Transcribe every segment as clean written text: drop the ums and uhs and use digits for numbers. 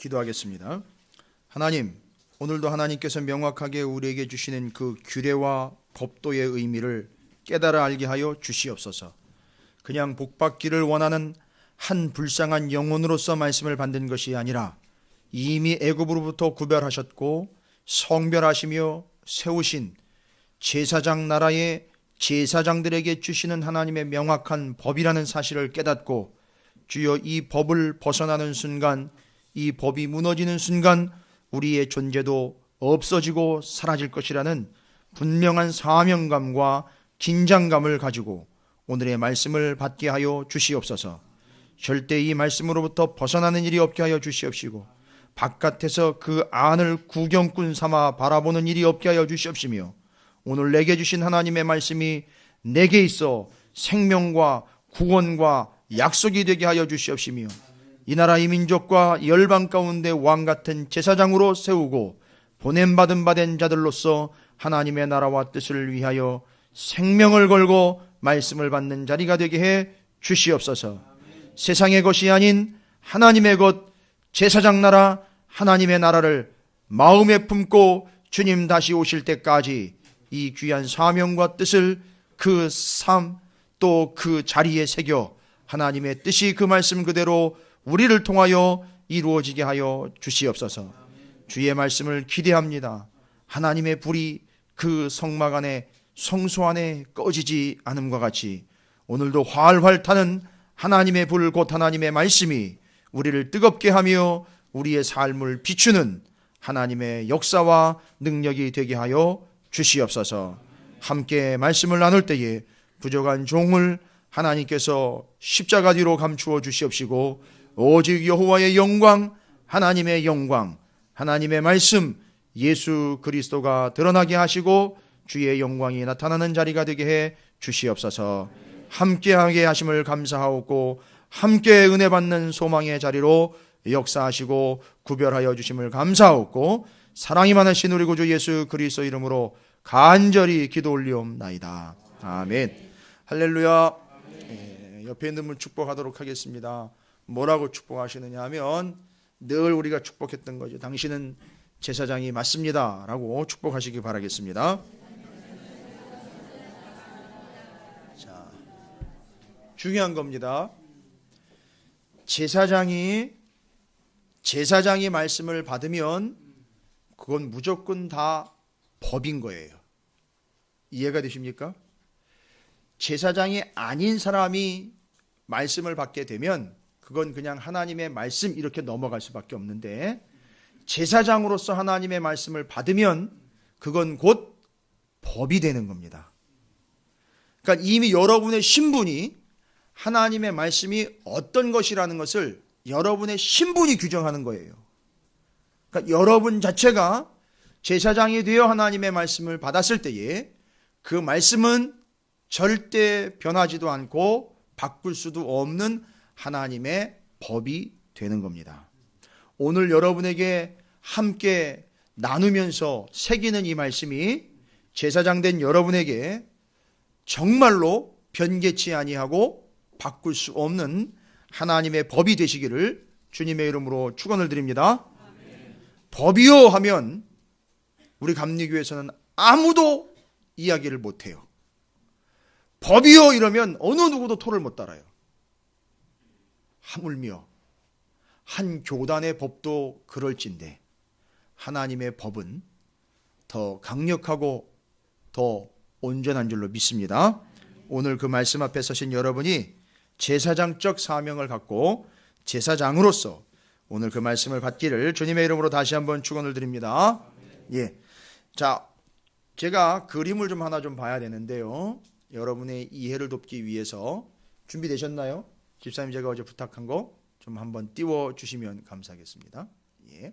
기도하겠습니다. 하나님, 오늘도 하나님께서 명확하게 우리에게 주시는 그 규례와 법도의 의미를 깨달아 알게 하여 주시옵소서. 그냥 복받기를 원하는 한 불쌍한 영혼으로서 말씀을 받는 것이 아니라 이미 애굽으로부터 구별하셨고 성별하시며 세우신 제사장 나라의 제사장들에게 주시는 하나님의 명확한 법이라는 사실을 깨닫고 주여 이 법을 벗어나는 순간, 이 법이 무너지는 순간 우리의 존재도 없어지고 사라질 것이라는 분명한 사명감과 긴장감을 가지고 오늘의 말씀을 받게 하여 주시옵소서. 절대 이 말씀으로부터 벗어나는 일이 없게 하여 주시옵시고 바깥에서 그 안을 구경꾼 삼아 바라보는 일이 없게 하여 주시옵시며 오늘 내게 주신 하나님의 말씀이 내게 있어 생명과 구원과 약속이 되게 하여 주시옵시며 이 나라 이 민족과 열방 가운데 왕같은 제사장으로 세우고 보냄받은 바된 자들로서 하나님의 나라와 뜻을 위하여 생명을 걸고 말씀을 받는 자리가 되게 해 주시옵소서. 세상의 것이 아닌 하나님의 것, 제사장 나라, 하나님의 나라를 마음에 품고 주님 다시 오실 때까지 이 귀한 사명과 뜻을 그 삶 또 그 자리에 새겨 하나님의 뜻이 그 말씀 그대로 우리를 통하여 이루어지게 하여 주시옵소서. 주의 말씀을 기대합니다. 하나님의 불이 그 성막 안에 성소 안에 꺼지지 않음과 같이 오늘도 활활 타는 하나님의 불 곧 하나님의 말씀이 우리를 뜨겁게 하며 우리의 삶을 비추는 하나님의 역사와 능력이 되게 하여 주시옵소서. 함께 말씀을 나눌 때에 부족한 종을 하나님께서 십자가 뒤로 감추어 주시옵시고 오직 여호와의 영광, 하나님의 영광, 하나님의 말씀 예수 그리스도가 드러나게 하시고 주의 영광이 나타나는 자리가 되게 해 주시옵소서. 함께하게 하심을 감사하옵고 함께 은혜 받는 소망의 자리로 역사하시고 구별하여 주심을 감사하옵고 사랑이 많으신 우리 구주 예수 그리스도 이름으로 간절히 기도 올리옵나이다. 아멘. 할렐루야. 옆에 있는 분 축복하도록 하겠습니다. 뭐라고 축복하시느냐 하면 늘 우리가 축복했던 거죠. 당신은 제사장이 맞습니다 라고 축복하시기 바라겠습니다. 자, 중요한 겁니다. 제사장이 말씀을 받으면 그건 무조건 다 법인 거예요. 이해가 되십니까? 제사장이 아닌 사람이 말씀을 받게 되면 그건 그냥 하나님의 말씀 이렇게 넘어갈 수밖에 없는데 제사장으로서 하나님의 말씀을 받으면 그건 곧 법이 되는 겁니다. 그러니까 이미 여러분의 신분이 하나님의 말씀이 어떤 것이라는 것을 여러분의 신분이 규정하는 거예요. 그러니까 여러분 자체가 제사장이 되어 하나님의 말씀을 받았을 때에 그 말씀은 절대 변하지도 않고 바꿀 수도 없는 하나님의 법이 되는 겁니다. 오늘 여러분에게 함께 나누면서 새기는 이 말씀이 제사장 된 여러분에게 정말로 변개치 아니하고 바꿀 수 없는 하나님의 법이 되시기를 주님의 이름으로 축원을 드립니다. 아멘. 법이요 하면 우리 감리교에서는 아무도 이야기를 못해요. 법이요 이러면 어느 누구도 토를 못 달아요. 하물며 한 교단의 법도 그럴진데 하나님의 법은 더 강력하고 더 온전한 줄로 믿습니다. 오늘 그 말씀 앞에 서신 여러분이 제사장적 사명을 갖고 제사장으로서 오늘 그 말씀을 받기를 주님의 이름으로 다시 한번 축원을 드립니다. 예. 자, 제가 그림을 좀 하나 좀 봐야 되는데요. 여러분의 이해를 돕기 위해서 준비되셨나요? 집사님 제가 어제 부탁한 거 좀 한번 띄워주시면 감사하겠습니다. 예.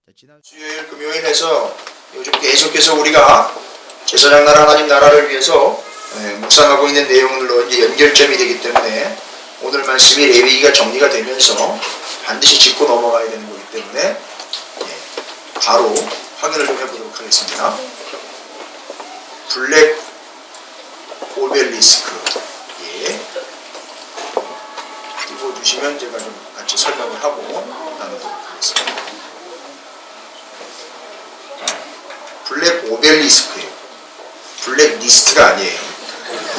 자, 지난 수요일 금요일에서 요즘 계속해서 우리가 제사장 나라 하나님 나라를 위해서 묵상하고 있는 내용들로 이제 연결점이 되기 때문에 오늘 말씀이 레위기가 정리가 되면서 반드시 짚고 넘어가야 되는 거기 때문에 바로 확인을 좀 해보도록 하겠습니다. 블랙 오벨리스크 띄워주시면 제가 좀 같이 설명을 하고 나누도록 하겠습니다. 블랙 오벨리스크예요. 블랙 리스트가 아니에요.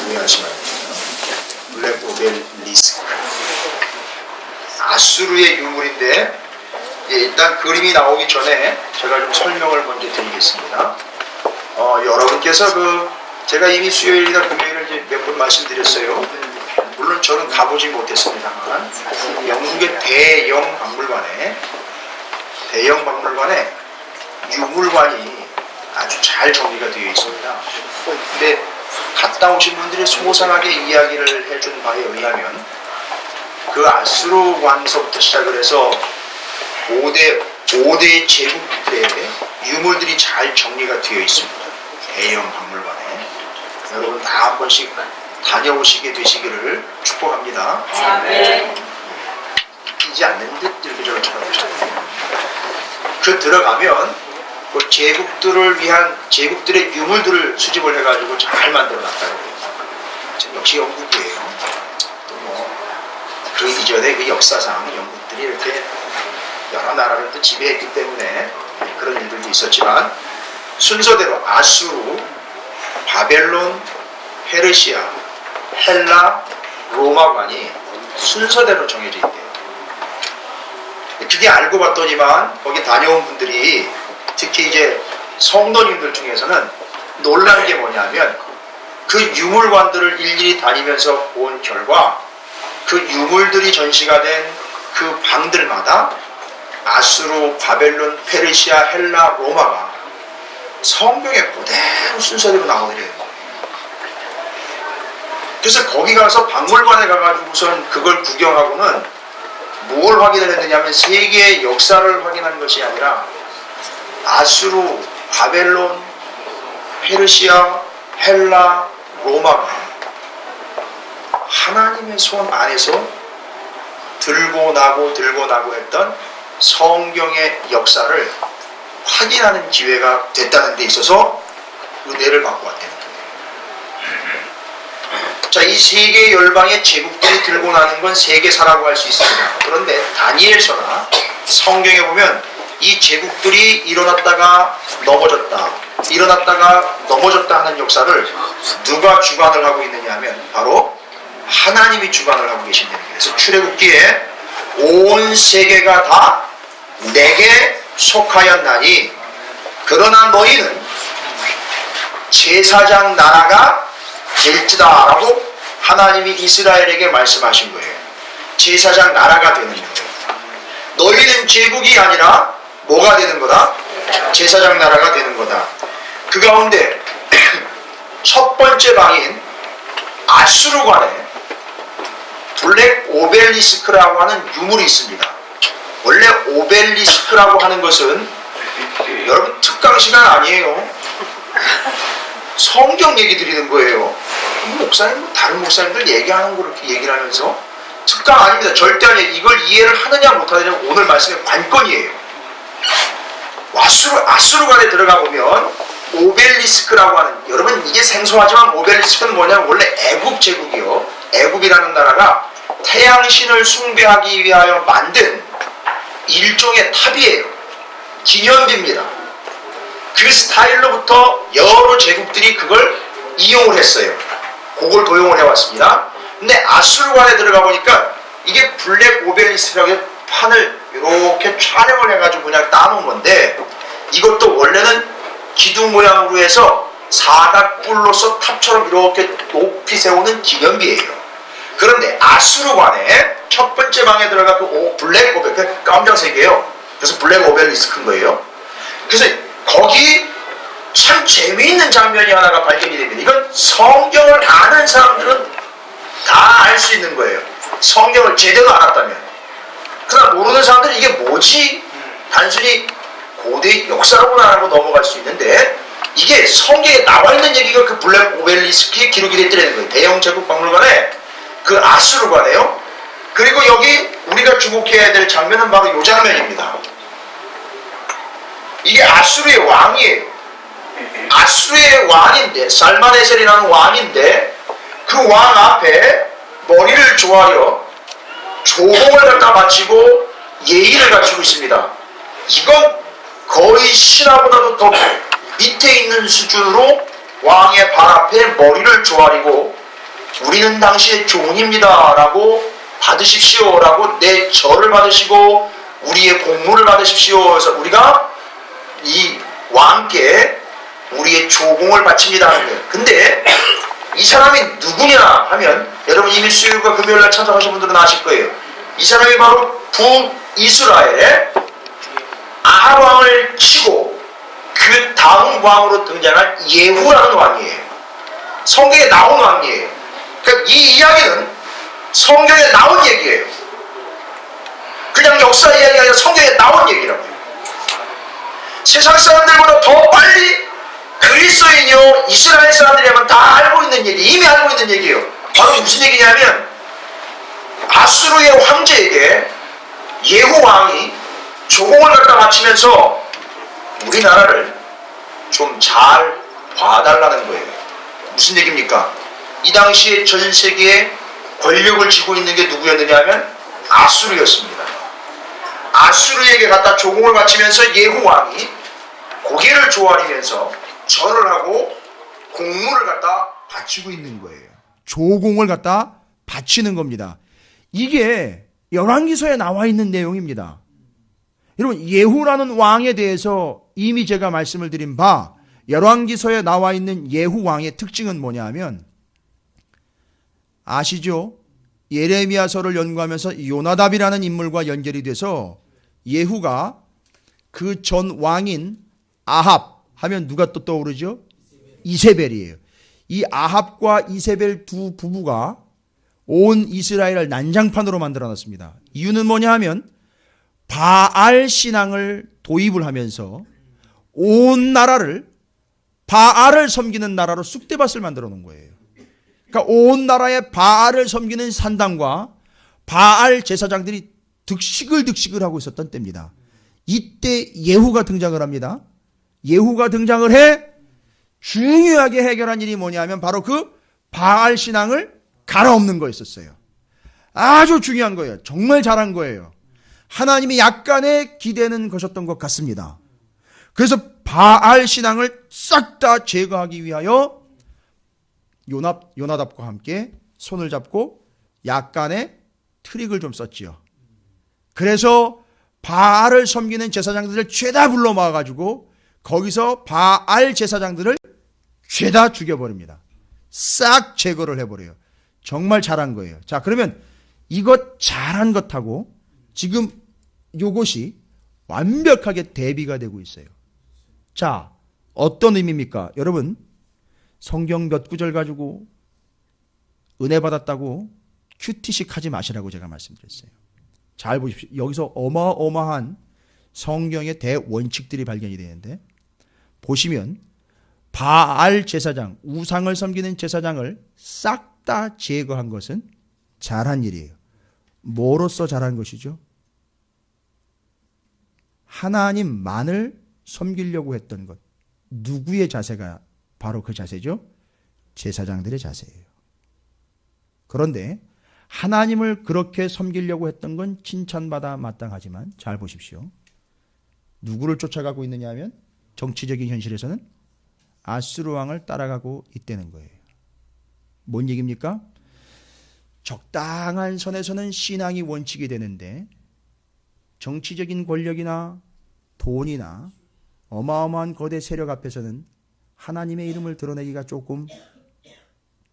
오해하시면 안 됩니다. 블랙 오벨리스크. 아수르의 유물인데, 일단 그림이 나오기 전에 제가 좀 설명을 먼저 드리겠습니다. 여러분께서 제가 이미 수요일이나 금요일을 이제 몇 번 말씀드렸어요. 물론 저는 가보지 못했습니다만, 영국의 대형 박물관에 유물관이 아주 잘 정리가 되어 있습니다. 근데 갔다 오신 분들이 소상하게 이야기를 해준 바에 의하면 그 아수르관서부터 시작을 해서 5대 제국들의 유물들이 잘 정리가 되어 있습니다. 대형 박물관에. 여러분 다 한 번씩 다녀오시게 되시기를 축복합니다. 끼지 않는 듯 이렇게 저를 쳐다보시거든요. 그 들어가면 그 제국들을 위한 제국들의 유물들을 수집을 해가지고 잘 만들어 놨다고 해요. 역시 영국이에요. 또 그 이전의 그 역사상 영국들이 이렇게 여러 나라를 또 지배했기 때문에 그런 일들도 있었지만, 순서대로 아수르, 바벨론, 페르시아, 헬라, 로마관이 순서대로 정해져 있대요. 그게 알고 봤더니만 거기 다녀온 분들이, 특히 이제 성도님들 중에서는 놀란 게 뭐냐면, 그 유물관들을 일일이 다니면서 본 결과 그 유물들이 전시가 된 그 방들마다 아수르, 바벨론, 페르시아, 헬라, 로마가 성경에 그대로 순서대로 나오더래요. 그래서 거기 가서 박물관에 가가지고선 그걸 구경하고는 뭘 확인을 했느냐면, 세계의 역사를 확인한 것이 아니라 아수르, 바벨론, 페르시아, 헬라, 로마가 하나님의 손 안에서 들고 나고 했던 성경의 역사를 확인하는 기회가 됐다는 데 있어서 은혜를 받고 왔다는 거예요. 자, 이 세계 열방의 제국들이 들고 나는 건 세계사라고 할 수 있습니다. 그런데 다니엘서나 성경에 보면 이 제국들이 일어났다가 넘어졌다 하는 역사를 누가 주관을 하고 있느냐 하면 바로 하나님이 주관을 하고 계신다는 거예요. 그래서 출애굽기에 온 세계가 다 내게 속하였나니 그러나 너희는 제사장 나라가 될지다 라고 하나님이 이스라엘에게 말씀하신 거예요. 제사장 나라가 되는 거예요. 너희는 제국이 아니라 뭐가 되는 거다? 제사장 나라가 되는 거다. 그 가운데 첫 번째 방인 아수르관에 블랙 오벨리스크라고 하는 유물이 있습니다. 원래 오벨리스크라고 하는 것은 여러분 특강 시간 아니에요. 성경 얘기 드리는 거예요. 목사님, 다른 목사님들 얘기하는 거 이렇게 얘기를 하면서 특강 아닙니다. 절대 아니에요. 이걸 이해를 하느냐 못하느냐 오늘 말씀의 관건이에요. 아수르관에 들어가 보면 오벨리스크라고 하는, 여러분 이게 생소하지만 오벨리스크는 뭐냐면 원래 애굽 제국이요. 애굽이라는 나라가 태양신을 숭배하기 위하여 만든 일종의 탑이에요. 기념비입니다. 그 스타일로부터 여러 제국들이 그걸 이용을 했어요. 그걸 도용을 해왔습니다. 근데 아수르관에 들어가 보니까 이게 블랙 오벨리스크라고 해서 판을 이렇게 촬영을 해가지고 그냥 따놓은 건데, 이것도 원래는 기둥 모양으로 해서 사각뿔로서 탑처럼 이렇게 높이 세우는 기념비예요. 그런데 아수르관에 첫 번째 방에 들어가 그 블랙 오벨리스크, 깜짝색이에요. 그래서 블랙 오벨리스크인 거예요. 그래서 거기 참 재미있는 장면이 하나가 발견이 됩니다. 이건 성경을 아는 사람들은 다 알 수 있는 거예요. 성경을 제대로 알았다면. 그러나 모르는 사람들은 이게 뭐지? 단순히 고대 역사라고나 하고 넘어갈 수 있는데, 이게 성경에 나와 있는 얘기가 그 블랙 오벨리스크에 기록이 됐더라는 거예요. 대형 제국 박물관에 그 아수르관에요. 그리고 여기 우리가 주목해야 될 장면은 바로 이 장면입니다. 이게 아수르의 왕이에요. 아수르의 왕인데, 살마네셀이라는 왕인데, 그 왕 앞에 머리를 조아려 조공을 갖다 바치고 예의를 갖추고 있습니다. 이건 거의 신하보다도 더 밑에 있는 수준으로 왕의 발 앞에 머리를 조아리고 우리는 당신의 종입니다 라고 받으십시오 라고 내 절을 받으시고 우리의 공물을 받으십시오. 그래서 우리가 이 왕께 우리의 조공을 바칩니다 하는 거예요. 근데 이 사람이 누구냐 하면 여러분 이미 수요일과 금요일날 참석하신 분들은 아실 거예요. 이 사람이 바로 북이스라엘의 아합 왕을 치고 그 다음 왕으로 등장한 예후라는 왕이에요. 성경에 나온 왕이에요. 그러니까 이 이야기는 성경에 나온 얘기예요. 그냥 역사 이야기가 아니라 성경에 나온 얘기라고요. 세상 사람들보다 더 빨리 그리스도인이요 이스라엘 사람들이라면 다 알고 있는 얘기, 이미 알고 있는 얘기예요. 바로 무슨 얘기냐면 아수르의 황제에게 예후 왕이 조공을 갖다 바치면서 우리나라를 좀 잘 봐달라는 거예요. 무슨 얘기입니까? 이 당시에 전 세계에 권력을 쥐고 있는 게 누구였느냐 하면 아수르였습니다. 아수르에게 갖다 조공을 바치면서 예후 왕이 고개를 조아리면서 절을 하고 공물을 갖다 바치고 있는 거예요. 조공을 갖다 바치는 겁니다. 이게 열왕기서에 나와 있는 내용입니다. 여러분 예후라는 왕에 대해서 이미 제가 말씀을 드린 바 열왕기서에 나와 있는 예후 왕의 특징은 뭐냐 하면 아시죠? 예레미야서를 연구하면서 요나답이라는 인물과 연결이 돼서 예후가 그 전 왕인 아합 하면 누가 또 떠오르죠? 이세벨이에요. 이 아합과 이세벨 두 부부가 온 이스라엘을 난장판으로 만들어놨습니다. 이유는 뭐냐 하면 바알 신앙을 도입을 하면서 온 나라를 바알을 섬기는 나라로 쑥대밭을 만들어 놓은 거예요. 그러니까 온 나라에 바알을 섬기는 산당과 바알 제사장들이 득식을 하고 있었던 때입니다. 이때 예후가 등장을 합니다. 예후가 등장을 해 중요하게 해결한 일이 뭐냐면 바로 그 바알 신앙을 갈아엎는 거였었어요. 아주 중요한 거예요. 정말 잘한 거예요. 하나님이 약간의 기대는 것이었던 것 같습니다. 그래서 바알 신앙을 싹 다 제거하기 위하여 요나답과 함께 손을 잡고 약간의 트릭을 좀 썼지요. 그래서 바알을 섬기는 제사장들을 죄다 불러 모아가지고 거기서 바알 제사장들을 죄다 죽여버립니다. 싹 제거를 해버려요. 정말 잘한 거예요. 자, 그러면 이것 잘한 것하고 지금 이것이 완벽하게 대비가 되고 있어요. 자, 어떤 의미입니까? 여러분, 성경 몇 구절 가지고 은혜 받았다고 큐티식 하지 마시라고 제가 말씀드렸어요. 잘 보십시오. 여기서 어마어마한 성경의 대원칙들이 발견이 되는데 보시면 바알 제사장, 우상을 섬기는 제사장을 싹 다 제거한 것은 잘한 일이에요. 뭐로써 잘한 것이죠? 하나님만을 섬기려고 했던 것. 누구의 자세가 바로 그 자세죠? 제사장들의 자세예요. 그런데 하나님을 그렇게 섬기려고 했던 건 칭찬받아 마땅하지만 잘 보십시오. 누구를 쫓아가고 있느냐 하면 정치적인 현실에서는 아수르 왕을 따라가고 있다는 거예요. 뭔 얘기입니까? 적당한 선에서는 신앙이 원칙이 되는데 정치적인 권력이나 돈이나 어마어마한 거대 세력 앞에서는 하나님의 이름을 드러내기가 조금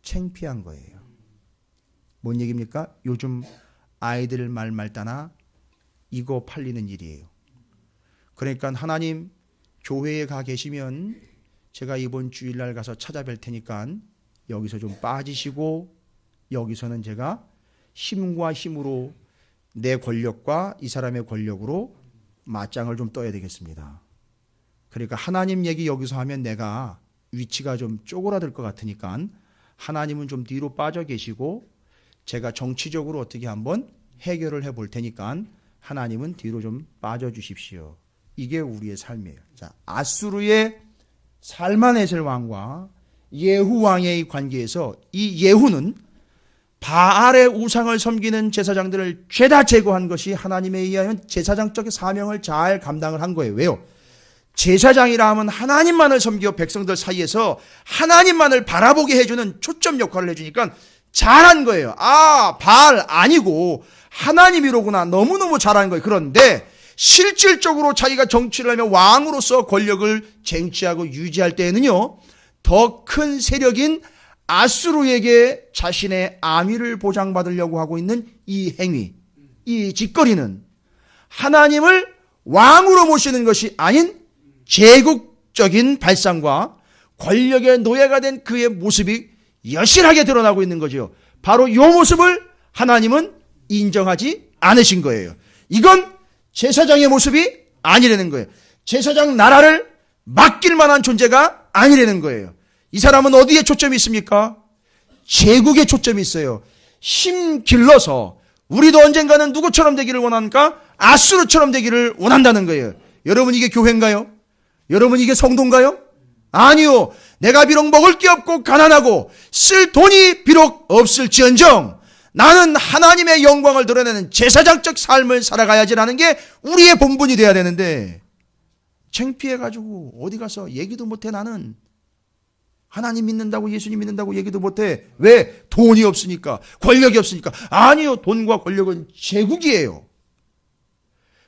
창피한 거예요. 뭔 얘기입니까? 요즘 아이들 말따나 이거 팔리는 일이에요. 그러니까 하나님 교회에 가 계시면 제가 이번 주일날 가서 찾아뵐 테니까 여기서 좀 빠지시고 여기서는 제가 힘과 힘으로 내 권력과 이 사람의 권력으로 맞짱을 좀 떠야 되겠습니다. 그러니까 하나님 얘기 여기서 하면 내가 위치가 좀 쪼그라들 것 같으니까 하나님은 좀 뒤로 빠져 계시고 제가 정치적으로 어떻게 한번 해결을 해볼 테니까 하나님은 뒤로 좀 빠져 주십시오. 이게 우리의 삶이에요. 자, 아수르의 살만에셀 왕과 예후 왕의 관계에서 이 예후는 바알의 우상을 섬기는 제사장들을 죄다 제거한 것이 하나님에 의하면 제사장적인 사명을 잘 감당을 한 거예요. 왜요? 제사장이라 하면 하나님만을 섬기고 백성들 사이에서 하나님만을 바라보게 해주는 초점 역할을 해주니까 잘한 거예요. 아, 바알 아니고 하나님이로구나. 너무너무 잘한 거예요. 그런데 실질적으로 자기가 정치를 하며 왕으로서 권력을 쟁취하고 유지할 때에는요, 더 큰 세력인 아수르에게 자신의 안위를 보장받으려고 하고 있는 이 행위, 이 짓거리는 하나님을 왕으로 모시는 것이 아닌 제국적인 발상과 권력의 노예가 된 그의 모습이 여실하게 드러나고 있는 거죠. 바로 이 모습을 하나님은 인정하지 않으신 거예요. 이건 제사장의 모습이 아니라는 거예요. 제사장 나라를 맡길 만한 존재가 아니라는 거예요. 이 사람은 어디에 초점이 있습니까? 제국에 초점이 있어요. 힘 길러서 우리도 언젠가는 누구처럼 되기를 원하니까 아수르처럼 되기를 원한다는 거예요. 여러분, 이게 교회인가요? 여러분, 이게 성도인가요? 아니요. 내가 비록 먹을 게 없고 가난하고 쓸 돈이 비록 없을지언정 나는 하나님의 영광을 드러내는 제사장적 삶을 살아가야지라는 게 우리의 본분이 돼야 되는데, 창피해가지고 어디 가서 얘기도 못해. 나는 하나님 믿는다고, 예수님 믿는다고 얘기도 못해. 왜? 돈이 없으니까, 권력이 없으니까. 아니요. 돈과 권력은 제국이에요.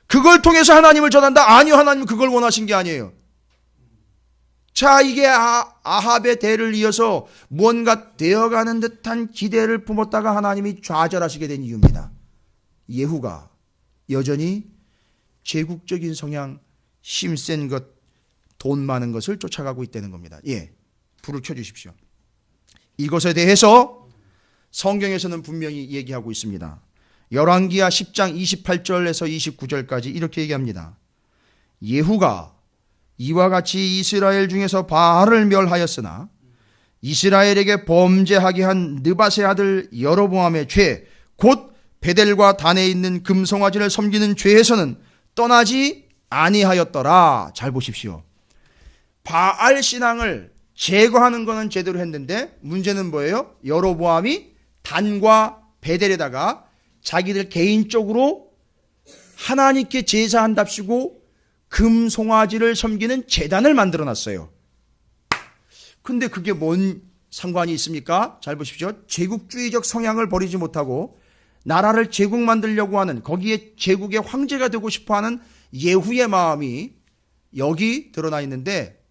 그걸 통해서 하나님을 전한다? 아니요. 하나님은 그걸 원하신 게 아니에요. 자, 이게 아합의 대를 이어서 무언가 되어가는 듯한 기대를 품었다가 하나님이 좌절하시게 된 이유입니다. 예후가 여전히 제국적인 성향, 힘센 것, 돈 많은 것을 쫓아가고 있다는 겁니다. 예, 불을 켜주십시오. 이것에 대해서 성경에서는 분명히 얘기하고 있습니다. 열왕기하 10장 28절에서 29절까지 이렇게 얘기합니다. 예후가 이와 같이 이스라엘 중에서 바알을 멸하였으나 이스라엘에게 범죄하게 한 느밧의 아들 여로보암의 죄, 곧 베델과 단에 있는 금송아지를 섬기는 죄에서는 떠나지 아니하였더라. 잘 보십시오. 바알 신앙을 제거하는 것은 제대로 했는데 문제는 뭐예요? 여로보암이 단과 베델에다가 자기들 개인적으로 하나님께 제사한답시고 금송아지를 섬기는 제단을 만들어 놨어요. 근데 그게 뭔 상관이 있습니까? 잘 보십시오. 제국주의적 성향을 버리지 못하고 나라를 제국 만들려고 하는, 거기에 제국의 황제가 되고 싶어하는 예후의 마음이 여기 드러나 있는데,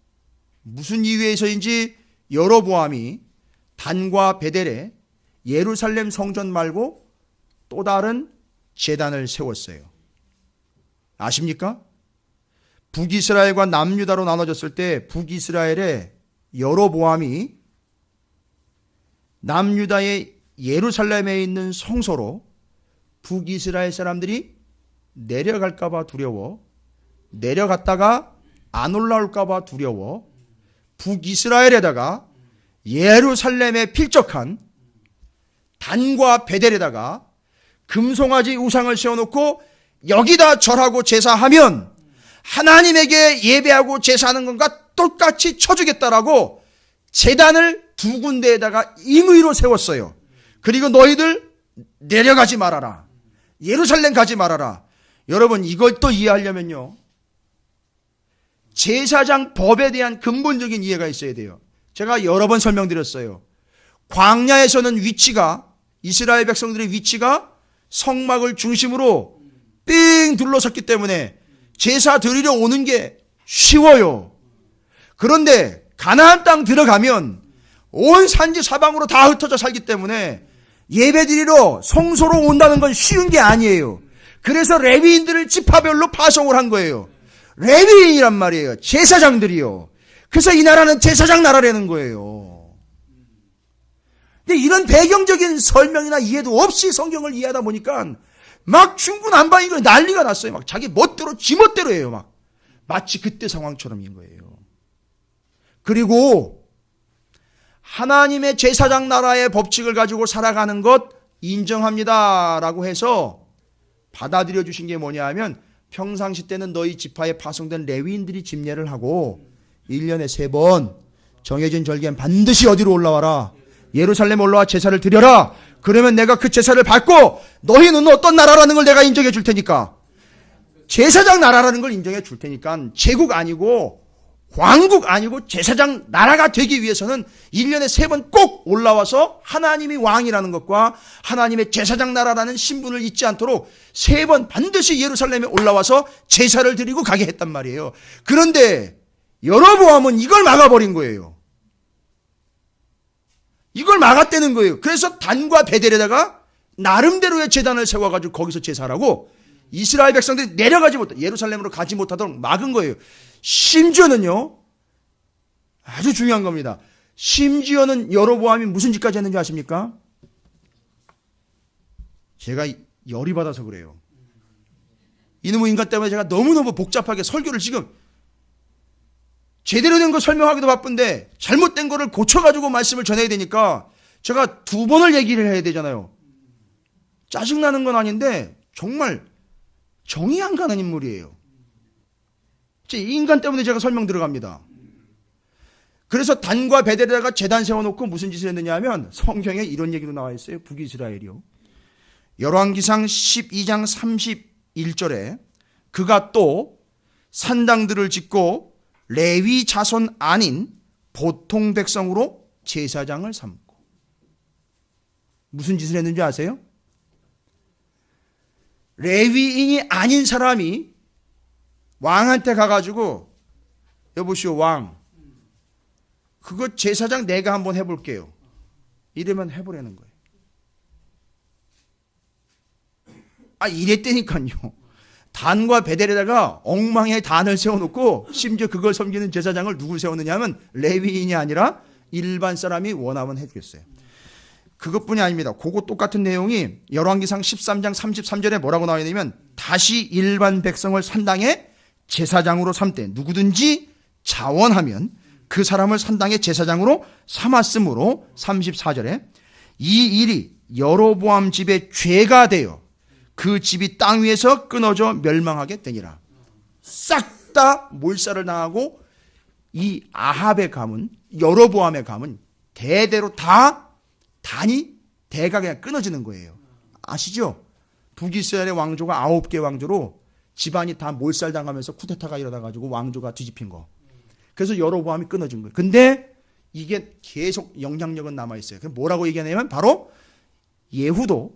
무슨 이유에서인지 여로보암이 단과 베델에 예루살렘 성전 말고 또 다른 제단을 세웠어요. 아십니까? 북이스라엘과 남유다로 나눠졌을 때 북이스라엘의 여로보암이 남유다의 예루살렘에 있는 성소로 북이스라엘 사람들이 내려갈까 봐 두려워, 내려갔다가 안 올라올까 봐 두려워 북이스라엘에다가 예루살렘에 필적한 단과 베델에다가 금송아지 우상을 세워놓고 여기다 절하고 제사하면 하나님에게 예배하고 제사하는 것과 똑같이 쳐주겠다라고 제단을 두 군데에다가 임의로 세웠어요. 그리고 너희들 내려가지 말아라. 예루살렘 가지 말아라. 여러분, 이걸 또 이해하려면요, 제사장 법에 대한 근본적인 이해가 있어야 돼요. 제가 여러 번 설명드렸어요. 광야에서는 위치가, 이스라엘 백성들의 위치가 성막을 중심으로 삥 둘러섰기 때문에 제사 드리러 오는 게 쉬워요. 그런데 가나안 땅 들어가면 온 산지 사방으로 다 흩어져 살기 때문에 예배 드리러 성소로 온다는 건 쉬운 게 아니에요. 그래서 레위인들을 지파별로 파송을 한 거예요. 레위인이란 말이에요. 제사장들이요. 그래서 이 나라는 제사장 나라라는 거예요. 근데 이런 배경적인 설명이나 이해도 없이 성경을 이해하다 보니까 막 중구난방이고 난리가 났어요. 막 자기 멋대로 지 멋대로 해요. 막 마치 그때 상황처럼인 거예요. 그리고 하나님의 제사장 나라의 법칙을 가지고 살아가는 것 인정합니다라고 해서 받아들여 주신 게 뭐냐 하면, 평상시 때는 너희 지파에 파송된 레위인들이 집례를 하고 1년에 3번 정해진 절기엔 반드시 어디로 올라와라, 예루살렘에 올라와 제사를 드려라. 그러면 내가 그 제사를 받고 너희는 어떤 나라라는 걸 내가 인정해 줄 테니까, 제사장 나라라는 걸 인정해 줄 테니까, 제국 아니고 왕국 아니고 제사장 나라가 되기 위해서는 1년에 3번 꼭 올라와서 하나님이 왕이라는 것과 하나님의 제사장 나라라는 신분을 잊지 않도록 3번 반드시 예루살렘에 올라와서 제사를 드리고 가게 했단 말이에요. 그런데 여로보암은 이걸 막아버린 거예요. 이걸 막았다는 거예요. 그래서 단과 베델에다가 나름대로의 제단을 세워가지고 거기서 제사하라고 이스라엘 백성들이 내려가지 못해, 예루살렘으로 가지 못하도록 막은 거예요. 심지어는요, 아주 중요한 겁니다. 심지어는 여로보암이 무슨 짓까지 했는지 아십니까? 제가 열이 받아서 그래요. 이놈의 인간 때문에 제가 너무너무 복잡하게 설교를 지금 제대로 된 거 설명하기도 바쁜데 잘못된 거를 고쳐가지고 말씀을 전해야 되니까 제가 2번을 얘기를 해야 되잖아요. 짜증나는 건 아닌데 정말 정이 안 가는 인물이에요. 이 인간 때문에 제가 설명 들어갑니다. 그래서 단과 베델에다가 제단 세워놓고 무슨 짓을 했느냐 하면 성경에 이런 얘기도 나와 있어요. 북이스라엘이요. 열왕기상 12장 31절에 그가 또 산당들을 짓고 레위 자손 아닌 보통 백성으로 제사장을 삼고. 무슨 짓을 했는지 아세요? 레위인이 아닌 사람이 왕한테 가가지고 여보시오 왕, 그거 제사장 내가 한번 해볼게요. 이러면 해보라는 거예요. 이랬다니까요. 단과 베델에다가 엉망의 단을 세워놓고 심지어 그걸 섬기는 제사장을 누굴 세웠느냐 하면 레위인이 아니라 일반 사람이 원하면 해주겠어요. 그것뿐이 아닙니다. 그거 똑같은 내용이 열왕기상 13장 33절에 뭐라고 나와 있냐면 다시 일반 백성을 산당에 제사장으로 삼되 누구든지 자원하면 그 사람을 산당의 제사장으로 삼았으므로 34절에 이 일이 여로보암 집의 죄가 되어 그 집이 땅 위에서 끊어져 멸망하게 되니라. 싹 다 몰살을 당하고 이 아합의 가문, 여로보암의 가문 대대로 다 단이 대가 그냥 끊어지는 거예요. 아시죠? 북이스라엘의 왕조가 9개 왕조로 집안이 다 몰살당하면서 쿠데타가 일어나 가지고 왕조가 뒤집힌 거. 그래서 여로보암이 끊어진 거예요. 근데 이게 계속 영향력은 남아 있어요. 그럼 뭐라고 얘기하냐면 바로 예후도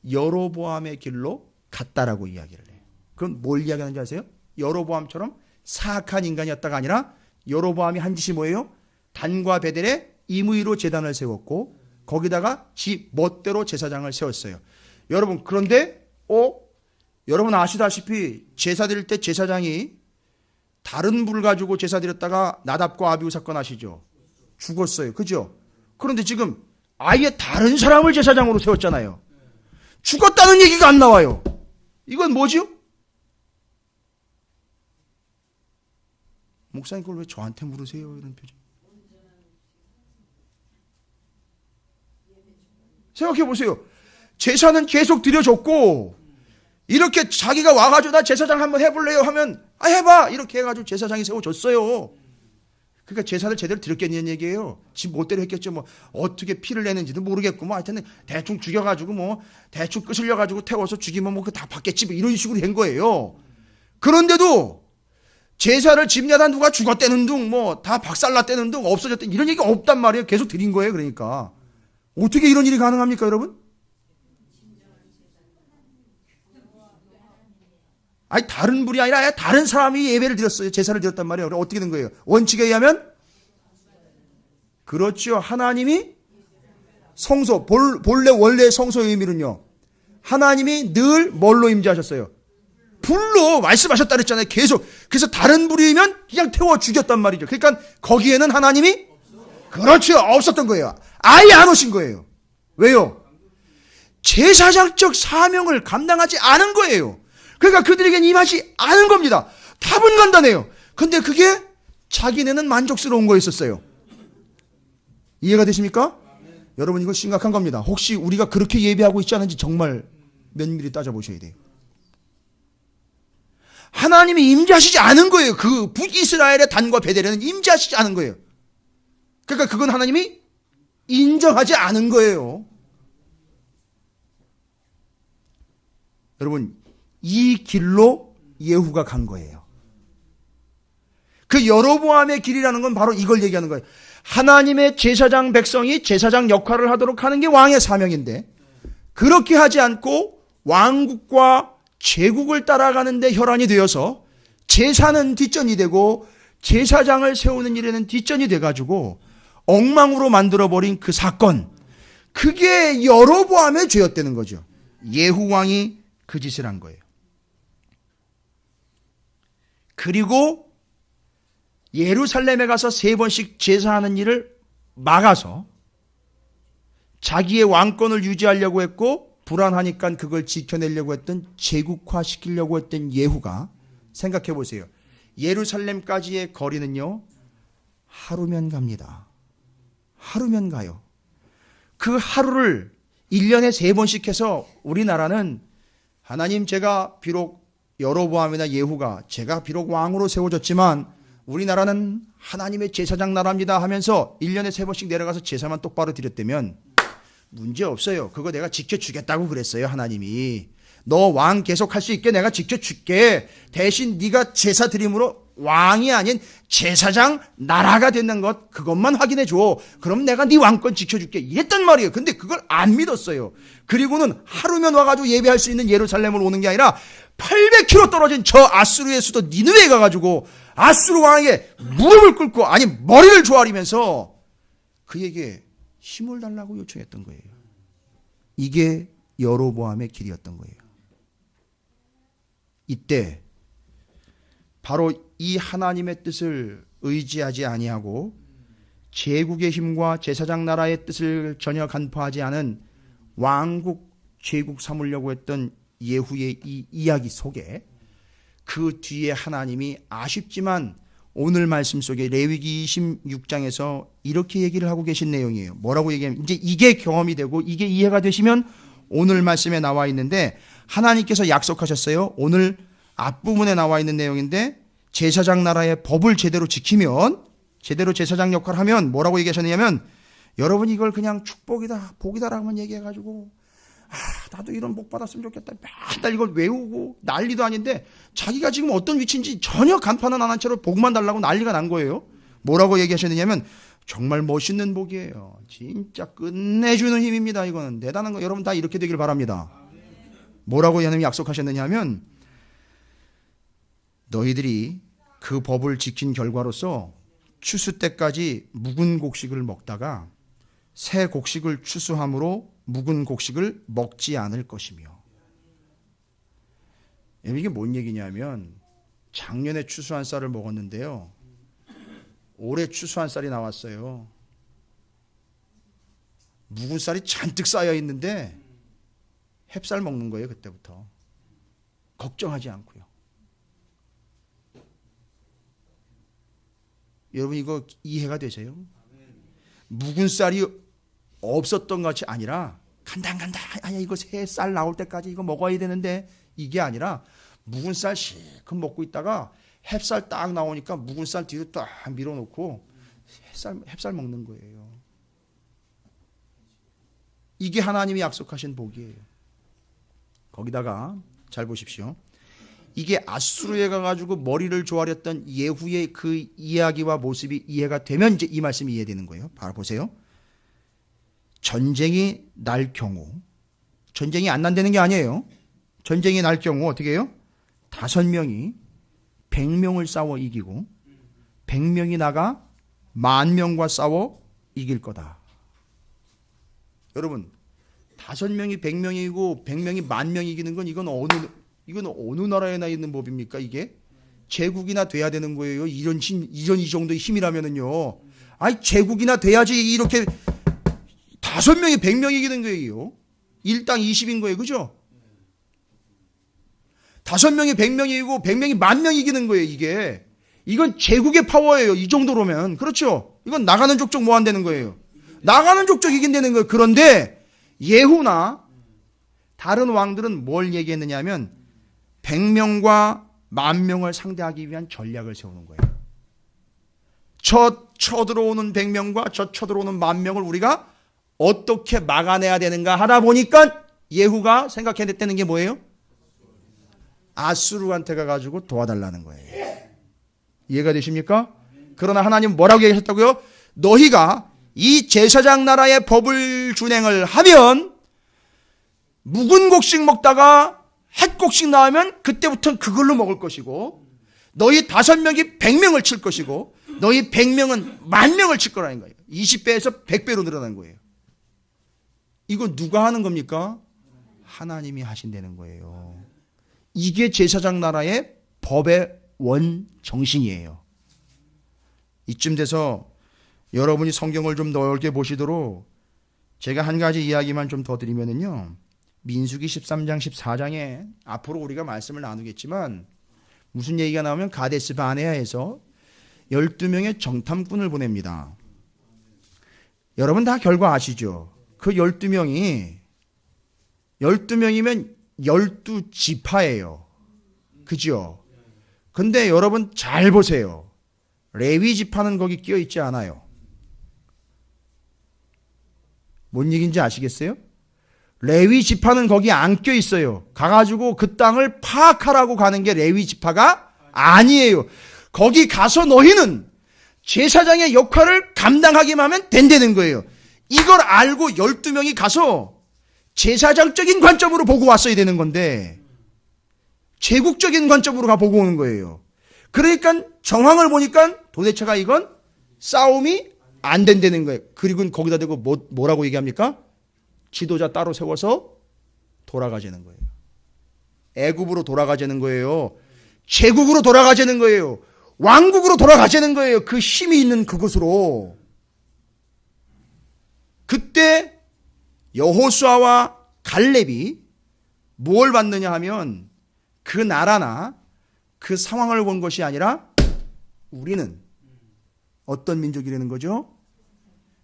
여로보암의 길로 갔다라고 이야기를 해요. 그럼 뭘 이야기하는지 아세요? 여로보암처럼 사악한 인간이었다가 아니라 여로보암이 한 짓이 뭐예요? 단과 베델에 임의로 제단을 세웠고 거기다가 지 멋대로 제사장을 세웠어요. 여러분, 그런데 여러분 아시다시피 제사 드릴 때 제사장이 다른 불 가지고 제사 드렸다가 나답과 아비후 사건 아시죠? 죽었어요. 그죠? 그런데 지금 아예 다른 사람을 제사장으로 세웠잖아요. 죽었다는 얘기가 안 나와요. 이건 뭐죠? 목사님 그걸 왜 저한테 물으세요? 이런 표정. 생각해 보세요. 제사는 계속 드려줬고 이렇게 자기가 와가지고 나 제사장 한번 해볼래요 하면 해봐 이렇게 해가지고 제사장이 세워줬어요. 그러니까 제사를 제대로 드렸겠냐는 얘기예요. 지 멋대로 했겠죠. 뭐 어떻게 피를 내는지도 모르겠고 뭐 하여튼 대충 죽여가지고 뭐 대충 끄슬려가지고 태워서 죽이면 뭐 그 다 받겠지 뭐 이런 식으로 된 거예요. 그런데도 제사를 집냐다 누가 죽었다는 둥 뭐 다 박살났다는 둥 없어졌다는 이런 얘기가 없단 말이에요. 계속 드린 거예요. 그러니까 어떻게 이런 일이 가능합니까 여러분? 다른 분이 아니라 다른 사람이 예배를 드렸어요. 제사를 드렸단 말이에요. 그럼 어떻게 된 거예요? 원칙에 의하면? 그렇죠. 하나님이 성소, 본래 원래 성소의 의미는요. 하나님이 늘 뭘로 임재하셨어요? 불로 말씀하셨다 그랬잖아요. 계속. 그래서 다른 불이면 그냥 태워 죽였단 말이죠. 그러니까 거기에는 하나님이 그렇죠. 없었던 거예요. 아예 안 오신 거예요. 왜요? 제사장적 사명을 감당하지 않은 거예요. 그러니까 그들에겐 임하지 않은 겁니다. 답은 간단해요. 근데 그게 자기네는 만족스러운 거였었어요. 이해가 되십니까? 여러분 이거 심각한 겁니다. 혹시 우리가 그렇게 예배하고 있지 않은지 정말 면밀히 따져보셔야 돼요. 하나님이 임재하시지 않은 거예요. 그 북이스라엘의 단과 베델에는 임재하시지 않은 거예요. 그러니까 그건 하나님이 인정하지 않은 거예요. 여러분, 이 길로 예후가 간 거예요. 그 여로보암의 길이라는 건 바로 이걸 얘기하는 거예요. 하나님의 제사장 백성이 제사장 역할을 하도록 하는 게 왕의 사명인데, 그렇게 하지 않고 왕국과 제국을 따라가는데 혈안이 되어서 제사는 뒷전이 되고 제사장을 세우는 일에는 뒷전이 돼가지고 엉망으로 만들어버린 그 사건, 그게 여로보암의 죄였다는 거죠. 예후 왕이 그 짓을 한 거예요. 그리고 예루살렘에 가서 3번씩 제사하는 일을 막아서 자기의 왕권을 유지하려고 했고, 불안하니까 그걸 지켜내려고 했던, 제국화시키려고 했던 예후가, 생각해 보세요. 예루살렘까지의 거리는요, 하루면 갑니다. 하루면 가요. 그 하루를 1년에 3번씩 해서 우리나라는, 하나님, 제가 비록 여로보암이나 예후가 제가 비록 왕으로 세워졌지만 우리나라는 하나님의 제사장 나라입니다 하면서 1년에 3번씩 내려가서 제사만 똑바로 드렸다면 문제 없어요. 그거 내가 지켜주겠다고 그랬어요. 하나님이 너 왕 계속 할 수 있게 내가 지켜줄게. 대신 네가 제사 드림으로 왕이 아닌 제사장 나라가 되는 것, 그것만 확인해 줘. 그럼 내가 네 왕권 지켜줄게. 이랬단 말이에요. 근데 그걸 안 믿었어요. 그리고는 하루면 와가지고 예배할 수 있는 예루살렘을 오는 게 아니라 800km 떨어진 저 아수르의 수도 니느웨에 가가지고 아수르 왕에게 무릎을 꿇고, 아니 머리를 조아리면서 그에게 힘을 달라고 요청했던 거예요. 이게 여로보암의 길이었던 거예요. 이때 바로 이 하나님의 뜻을 의지하지 아니하고 제국의 힘과 제사장 나라의 뜻을 전혀 간파하지 않은 왕국, 제국 삼으려고 했던 예후의 이 이야기 속에, 그 뒤에 하나님이 아쉽지만 오늘 말씀 속에 레위기 26장에서 이렇게 얘기를 하고 계신 내용이에요. 뭐라고 얘기하면, 이제 이게 경험이 되고 이게 이해가 되시면 오늘 말씀에 나와 있는데, 하나님께서 약속하셨어요. 오늘 앞부분에 나와 있는 내용인데, 제사장 나라의 법을 제대로 지키면, 제대로 제사장 역할을 하면 뭐라고 얘기하셨냐면, 여러분 이걸 그냥 축복이다, 복이다라고만 얘기해가지고 나도 이런 복 받았으면 좋겠다, 맨날 이걸 외우고 난리도 아닌데, 자기가 지금 어떤 위치인지 전혀 간파는 안 한 채로 복만 달라고 난리가 난 거예요. 뭐라고 얘기하셨느냐면, 정말 멋있는 복이에요. 진짜 끝내주는 힘입니다. 이거는 대단한 거. 여러분 다 이렇게 되길 바랍니다. 뭐라고 하나님이 약속하셨느냐 하면, 너희들이 그 법을 지킨 결과로서 추수 때까지 묵은 곡식을 먹다가 새 곡식을 추수함으로 묵은 곡식을 먹지 않을 것이며. 이게 뭔 얘기냐면, 작년에 추수한 쌀을 먹었는데요, 올해 추수한 쌀이 나왔어요. 묵은 쌀이 잔뜩 쌓여 있는데 햅쌀 먹는 거예요. 그때부터 걱정하지 않고요. 여러분 이거 이해가 되세요? 묵은 쌀이 없었던 것이 아니라 간다 아야 이거 새 쌀 나올 때까지 이거 먹어야 되는데, 이게 아니라 묵은 쌀 실컷 먹고 있다가 햅쌀 딱 나오니까 묵은 쌀 뒤로 딱 밀어놓고 햅쌀 먹는 거예요. 이게 하나님이 약속하신 복이에요. 거기다가 잘 보십시오. 이게 아수르에 가가지고 머리를 조아렸던 예후의 그 이야기와 모습이 이해가 되면 이제 이 말씀이 이해되는 거예요. 바로 보세요. 전쟁이 날 경우, 전쟁이 안 난다는 게 아니에요. 전쟁이 날 경우 어떻게 해요? 5명이 100명을 싸워 이기고 100명이 나가 10,000명과 싸워 이길 거다. 여러분 5명이 100명이고 100명이 10,000명 이기는 건 이건 어느 나라에나 있는 법입니까? 이게 제국이나 돼야 되는 거예요. 이런 이 정도의 힘이라면은요. 아니 제국이나 돼야지 이렇게 5명이 100명 이기는 거예요. 1당 20인 거예요. 그죠? 5명이 100명이고 100명이 10,000명 이기는 거예요. 이건 제국의 파워예요. 이 정도로면. 그렇죠? 이건 나가는 족족 뭐 안 되는 거예요. 나가는 족족 이긴다는 거예요. 그런데 예후나 다른 왕들은 뭘 얘기했느냐 하면 100명과 10,000명을 상대하기 위한 전략을 세우는 거예요. 저 쳐들어오는 100명과 저 쳐들어오는 10,000명을 우리가 어떻게 막아내야 되는가 하다 보니까 예후가 생각해냈다는 게 뭐예요? 아수르한테 가가지고 도와달라는 거예요. 이해가 되십니까? 그러나 하나님 뭐라고 얘기하셨다고요? 너희가 이 제사장 나라의 법을 준행을 하면 묵은 곡식 먹다가 햇곡식 나오면 그때부터는 그걸로 먹을 것이고, 너희 5명이 100명을 칠 것이고, 너희 100명은 10,000명을 칠 거라는 거예요. 20배에서 100배로 늘어나는 거예요. 이거 누가 하는 겁니까? 하나님이 하신다는 거예요. 이게 제사장 나라의 법의 원 정신이에요. 이쯤 돼서 여러분이 성경을 좀 넓게 보시도록 제가 한 가지 이야기만 좀 더 드리면은요, 민수기 13장 14장에 앞으로 우리가 말씀을 나누겠지만 무슨 얘기가 나오면 가데스 바네아에서 12명의 정탐꾼을 보냅니다. 여러분 다 결과 아시죠? 그 12명이면 12지파예요. 그죠? 근데 여러분 잘 보세요. 레위 지파는 거기 끼어 있지 않아요. 뭔 얘기인지 아시겠어요? 레위 지파는 거기 안 껴 있어요. 가가지고 그 땅을 파악하라고 가는 게 레위 지파가 아니에요. 거기 가서 너희는 제사장의 역할을 감당하기만 하면 된다는 거예요. 이걸 알고 12명이 가서 제사장적인 관점으로 보고 왔어야 되는 건데 제국적인 관점으로 가 보고 오는 거예요. 그러니까 정황을 보니까 도대체가 이건 싸움이 안 된다는 거예요. 그리고 거기다 대고 뭐라고 얘기합니까? 지도자 따로 세워서 돌아가자는 거예요. 애굽으로 돌아가자는 거예요. 제국으로 돌아가자는 거예요. 왕국으로 돌아가자는 거예요. 그 힘이 있는 그곳으로. 그때 여호수아와 갈렙이 뭘 받느냐 하면 그 나라나 그 상황을 본 것이 아니라 우리는 어떤 민족이라는 거죠?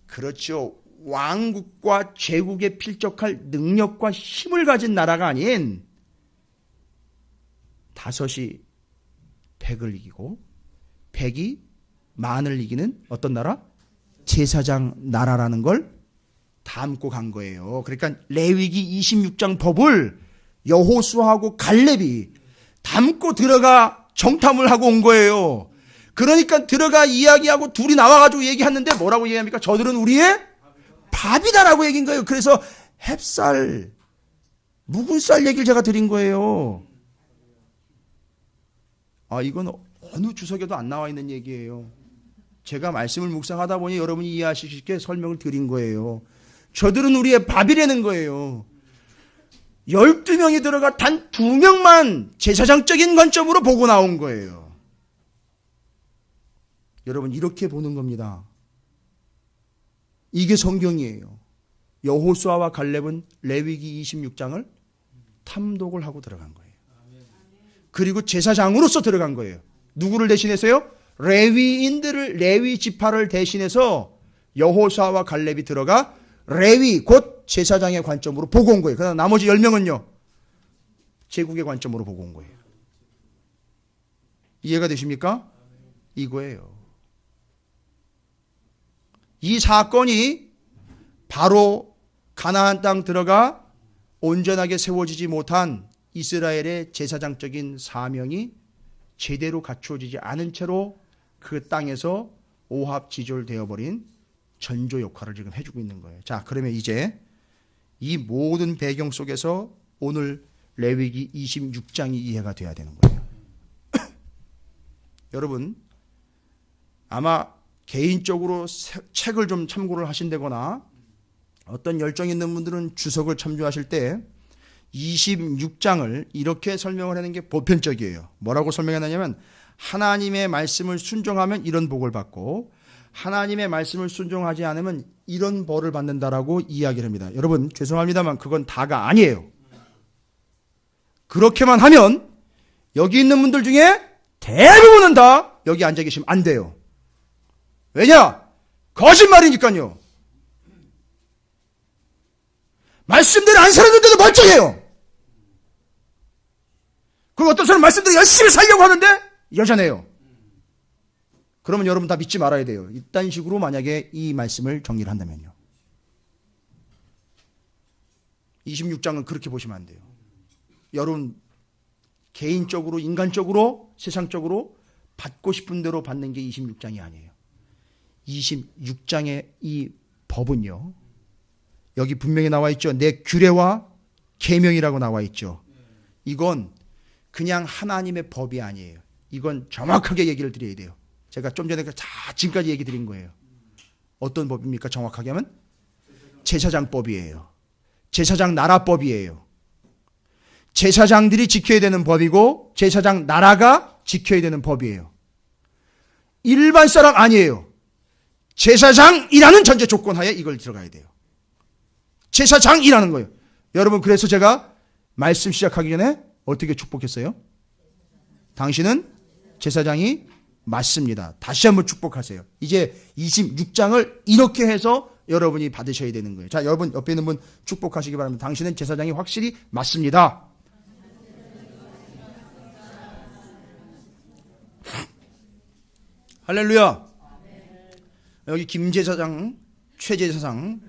그렇죠. 왕국과 제국에 필적할 능력과 힘을 가진 나라가 아닌 5이 100을 이기고 100이 만을 이기는 어떤 나라? 제사장 나라라는 걸 담고 간 거예요. 그러니까 레위기 26장 법을 여호수아하고 갈렙이 담고 들어가 정탐을 하고 온 거예요. 그러니까 들어가 이야기하고 둘이 나와가지고 얘기하는데 뭐라고 얘기합니까? 저들은 우리의 밥이다라고 얘기한 거예요. 그래서 햅쌀, 묵은 쌀 얘기를 제가 드린 거예요. 이건 어느 주석에도 안 나와 있는 얘기예요. 제가 말씀을 묵상하다 보니 여러분이 이해하실 수 있게 설명을 드린 거예요. 저들은 우리의 밥이라는 거예요. 12명이 들어가 단 2명만 제사장적인 관점으로 보고 나온 거예요. 여러분 이렇게 보는 겁니다. 이게 성경이에요. 여호수아와 갈렙은 레위기 26장을 탐독을 하고 들어간 거예요. 그리고 제사장으로서 들어간 거예요. 누구를 대신해서요? 레위 지파를 대신해서 여호수아와 갈렙이 들어가 레위 곧 제사장의 관점으로 보고 온 거예요. 그러나 나머지 10명은요. 제국의 관점으로 보고 온 거예요. 이해가 되십니까? 이거예요. 이 사건이 바로 가나안 땅 들어가 온전하게 세워지지 못한 이스라엘의 제사장적인 사명이 제대로 갖추어지지 않은 채로 그 땅에서 오합지졸되어 버린 전조 역할을 지금 해주고 있는 거예요. 자, 그러면 이제 이 모든 배경 속에서 오늘 레위기 26장이 이해가 돼야 되는 거예요. 여러분 아마 개인적으로 책을 좀 참고를 하신다거나 어떤 열정 있는 분들은 주석을 참조하실 때 26장을 이렇게 설명을 하는 게 보편적이에요. 뭐라고 설명하냐면 하나님의 말씀을 순종하면 이런 복을 받고 하나님의 말씀을 순종하지 않으면 이런 벌을 받는다라고 이야기를 합니다. 여러분 죄송합니다만 그건 다가 아니에요. 그렇게만 하면 여기 있는 분들 중에 대부분은 다 여기 앉아 계시면 안 돼요. 왜냐? 거짓말이니까요. 말씀대로 안 살았는데도 멀쩡해요. 그리고 어떤 사람은 말씀대로 열심히 살려고 하는데 여전해요. 그러면 여러분 다 믿지 말아야 돼요. 이딴 식으로 만약에 이 말씀을 정리를 한다면요. 26장은 그렇게 보시면 안 돼요. 여러분 개인적으로, 인간적으로, 세상적으로 받고 싶은 대로 받는 게 26장이 아니에요. 26장의 이 법은요, 여기 분명히 나와 있죠. 내 규례와 계명이라고 나와 있죠. 이건 그냥 하나님의 법이 아니에요. 이건 정확하게 얘기를 드려야 돼요. 제가 좀 전에 지금까지 얘기 드린 거예요. 어떤 법입니까? 정확하게 하면 제사장법이에요. 제사장 나라법이에요. 제사장들이 지켜야 되는 법이고 제사장 나라가 지켜야 되는 법이에요. 일반 사람 아니에요. 제사장이라는 전제 조건 하에 이걸 들어가야 돼요. 제사장이라는 거예요. 여러분, 그래서 제가 말씀 시작하기 전에 어떻게 축복했어요? 당신은 제사장이 맞습니다. 다시 한번 축복하세요. 이제 26장을 이렇게 해서 여러분이 받으셔야 되는 거예요. 자, 여러분 옆에 있는 분 축복하시기 바랍니다. 당신은 제사장이 확실히 맞습니다. 할렐루야. 여기 김제사장, 최제사장,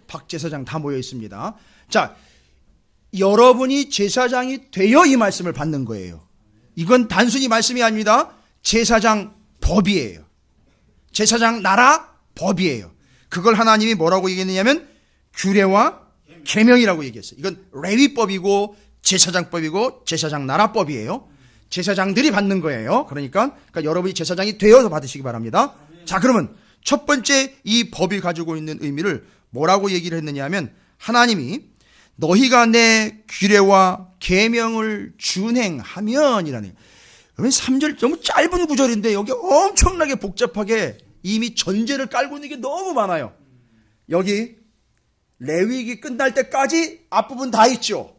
박제사장 다 모여 있습니다. 자, 여러분이 제사장이 되어 이 말씀을 받는 거예요. 이건 단순히 말씀이 아닙니다. 제사장 법이에요. 제사장 나라 법이에요. 그걸 하나님이 뭐라고 얘기했느냐면 규례와 계명이라고 얘기했어요. 이건 레위법이고 제사장법이고 제사장 나라법이에요. 제사장들이 받는 거예요. 그러니까 여러분이 제사장이 되어서 받으시기 바랍니다. 자, 그러면 첫 번째 이 법이 가지고 있는 의미를 뭐라고 얘기를 했느냐 하면 하나님이 너희가 내 규례와 계명을 준행하면이라는, 그러면 3절 너무 짧은 구절인데 여기 엄청나게 복잡하게 이미 전제를 깔고 있는 게 너무 많아요. 여기 레위기 끝날 때까지 앞부분 다 있죠.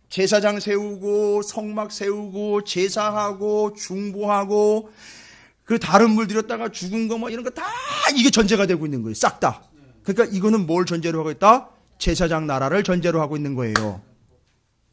제사장 세우고 성막 세우고 제사하고 중보하고 그 다른 물 들였다가 죽은 거 뭐 이런 거 다 이게 전제가 되고 있는 거예요. 싹 다. 그러니까 이거는 뭘 전제로 하고 있다? 제사장 나라를 전제로 하고 있는 거예요.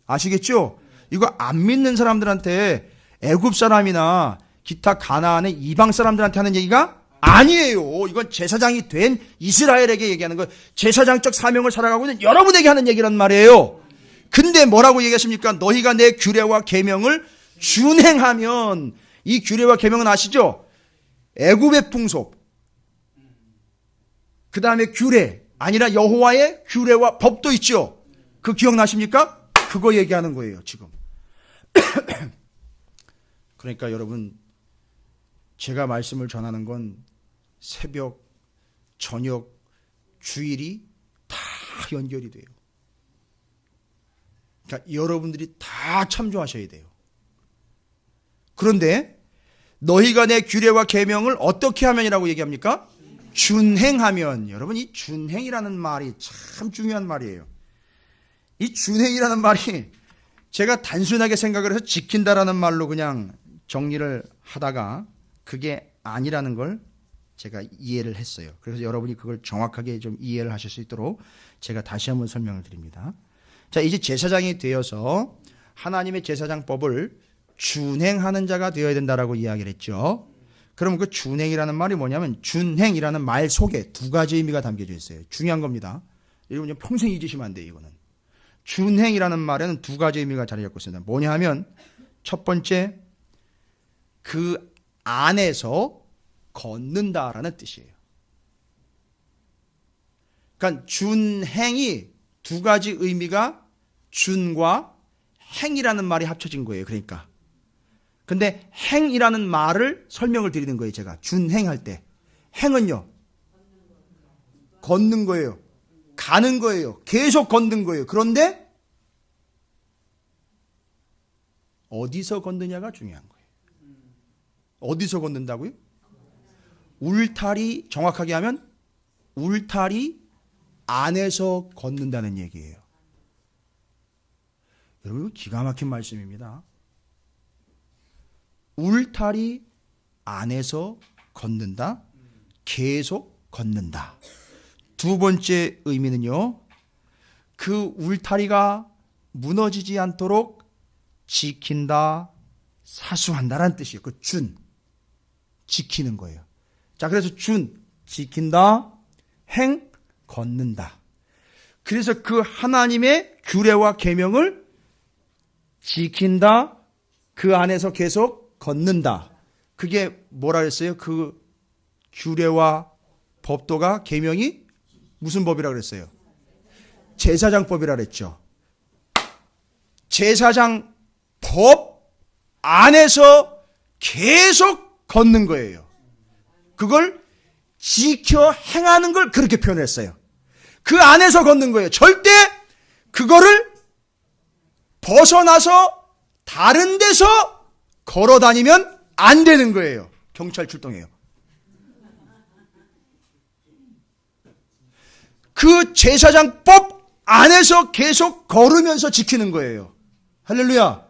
아시겠죠? 이거 안 믿는 사람들한테, 애굽 사람이나 기타 가나안의 이방 사람들한테 하는 얘기가 아니에요. 이건 제사장이 된 이스라엘에게 얘기하는 거예요. 제사장적 사명을 살아가고 있는 여러분에게 하는 얘기란 말이에요. 근데 뭐라고 얘기하십니까? 너희가 내 규례와 계명을 준행하면, 이 규례와 계명은 아시죠? 애굽의 풍속, 그 다음에 규례, 아니라 여호와의 규례와 법도 있죠. 그 기억나십니까? 그거 얘기하는 거예요, 지금. 그러니까 여러분, 제가 말씀을 전하는 건 새벽, 저녁, 주일이 다 연결이 돼요. 그러니까 여러분들이 다 참조하셔야 돼요. 그런데 너희가 내 규례와 계명을 어떻게 하면이라고 얘기합니까? 준행하면. 여러분, 이 준행이라는 말이 참 중요한 말이에요. 이 준행이라는 말이 제가 단순하게 생각을 해서 지킨다라는 말로 그냥 정리를 하다가 그게 아니라는 걸 제가 이해를 했어요. 그래서 여러분이 그걸 정확하게 좀 이해를 하실 수 있도록 제가 다시 한번 설명을 드립니다. 자, 이제 제사장이 되어서 하나님의 제사장법을 준행하는 자가 되어야 된다라고 이야기를 했죠. 그럼 그 준행이라는 말이 뭐냐면, 준행이라는 말 속에 두 가지 의미가 담겨져 있어요. 중요한 겁니다. 여러분 평생 잊으시면 안 돼요. 이거는 준행이라는 말에는 두 가지 의미가 자리 잡고 있습니다. 뭐냐 하면, 첫 번째, 그 안에서 걷는다라는 뜻이에요. 그러니까 준행이 두 가지 의미가 준과 행이라는 말이 합쳐진 거예요. 그러니까. 근데 행이라는 말을 설명을 드리는 거예요. 제가 준행할 때. 행은요, 걷는 거예요. 가는 거예요. 계속 걷는 거예요. 그런데 어디서 걷느냐가 중요한 거예요. 어디서 걷는다고요? 울타리, 정확하게 하면 울타리 안에서 걷는다는 얘기예요. 여러분, 기가 막힌 말씀입니다. 울타리 안에서 걷는다, 계속 걷는다. 두 번째 의미는요, 그 울타리가 무너지지 않도록 지킨다, 사수한다라는 뜻이에요. 그 준, 지키는 거예요. 자, 그래서 준, 지킨다, 행, 걷는다. 그래서 그 하나님의 규례와 계명을 지킨다, 그 안에서 계속 걷는다. 그게 뭐라 그랬어요? 그 규례와 법도가 계명이 무슨 법이라 그랬어요? 제사장법이라 그랬죠. 제사장 법 안에서 계속 걷는 거예요. 그걸 지켜 행하는 걸 그렇게 표현했어요. 그 안에서 걷는 거예요. 절대 그거를 벗어나서 다른 데서 걸어 다니면 안 되는 거예요. 경찰 출동해요. 그 제사장법 안에서 계속 걸으면서 지키는 거예요. 할렐루야.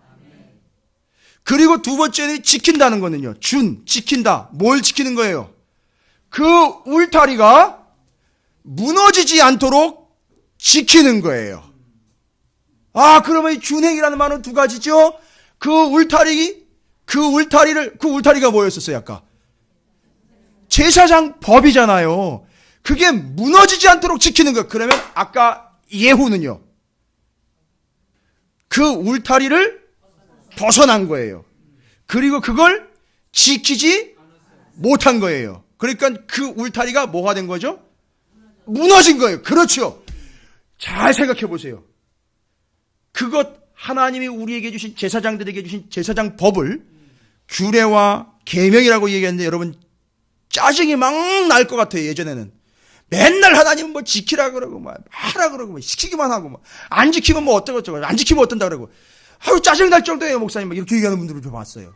그리고 두 번째는 지킨다는 거는요. 지킨다. 뭘 지키는 거예요? 그 울타리가 무너지지 않도록 지키는 거예요. 그러면 이 준행이라는 말은 두 가지죠. 그 울타리가 뭐였었어요, 아까? 제사장 법이잖아요. 그게 무너지지 않도록 지키는 거예요. 그러면 아까 예후는요. 그 울타리를 벗어난 거예요. 그리고 그걸 지키지 못한 거예요. 그러니까 그 울타리가 뭐가 된 거죠? 무너진 거예요. 그렇죠. 잘 생각해 보세요. 그것 하나님이 우리에게 주신 제사장들에게 주신 제사장 법을 규례와 계명이라고 얘기했는데 여러분 짜증이 막 날 것 같아요. 예전에는 맨날 하나님은 뭐 지키라 그러고 막 하라 그러고 막 시키기만 하고 막 안 지키면 뭐 어쩌고 안 지키면 어떤다 그러고 짜증 날 정도예요. 목사님 막 이렇게 얘기하는 분들을 좀 봤어요.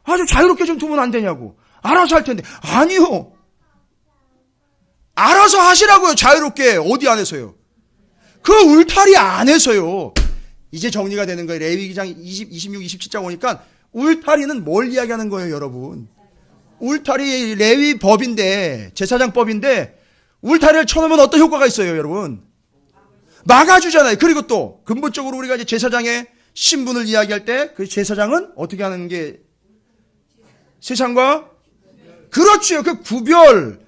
좀 자유롭게 좀 두면 안 되냐고. 알아서 할 텐데. 아니요. 알아서 하시라고요. 자유롭게. 어디 안에서요? 그 울타리 안에서요. 이제 정리가 되는 거예요. 레위기장 26, 27장 오니까 울타리는 뭘 이야기하는 거예요, 여러분? 울타리 레위법인데 제사장법인데 울타리를 쳐놓으면 어떤 효과가 있어요, 여러분? 막아주잖아요. 그리고 또 근본적으로 우리가 이제 제사장의 신분을 이야기할 때 그 제사장은 어떻게 하는 게 세상과 그렇죠. 그 구별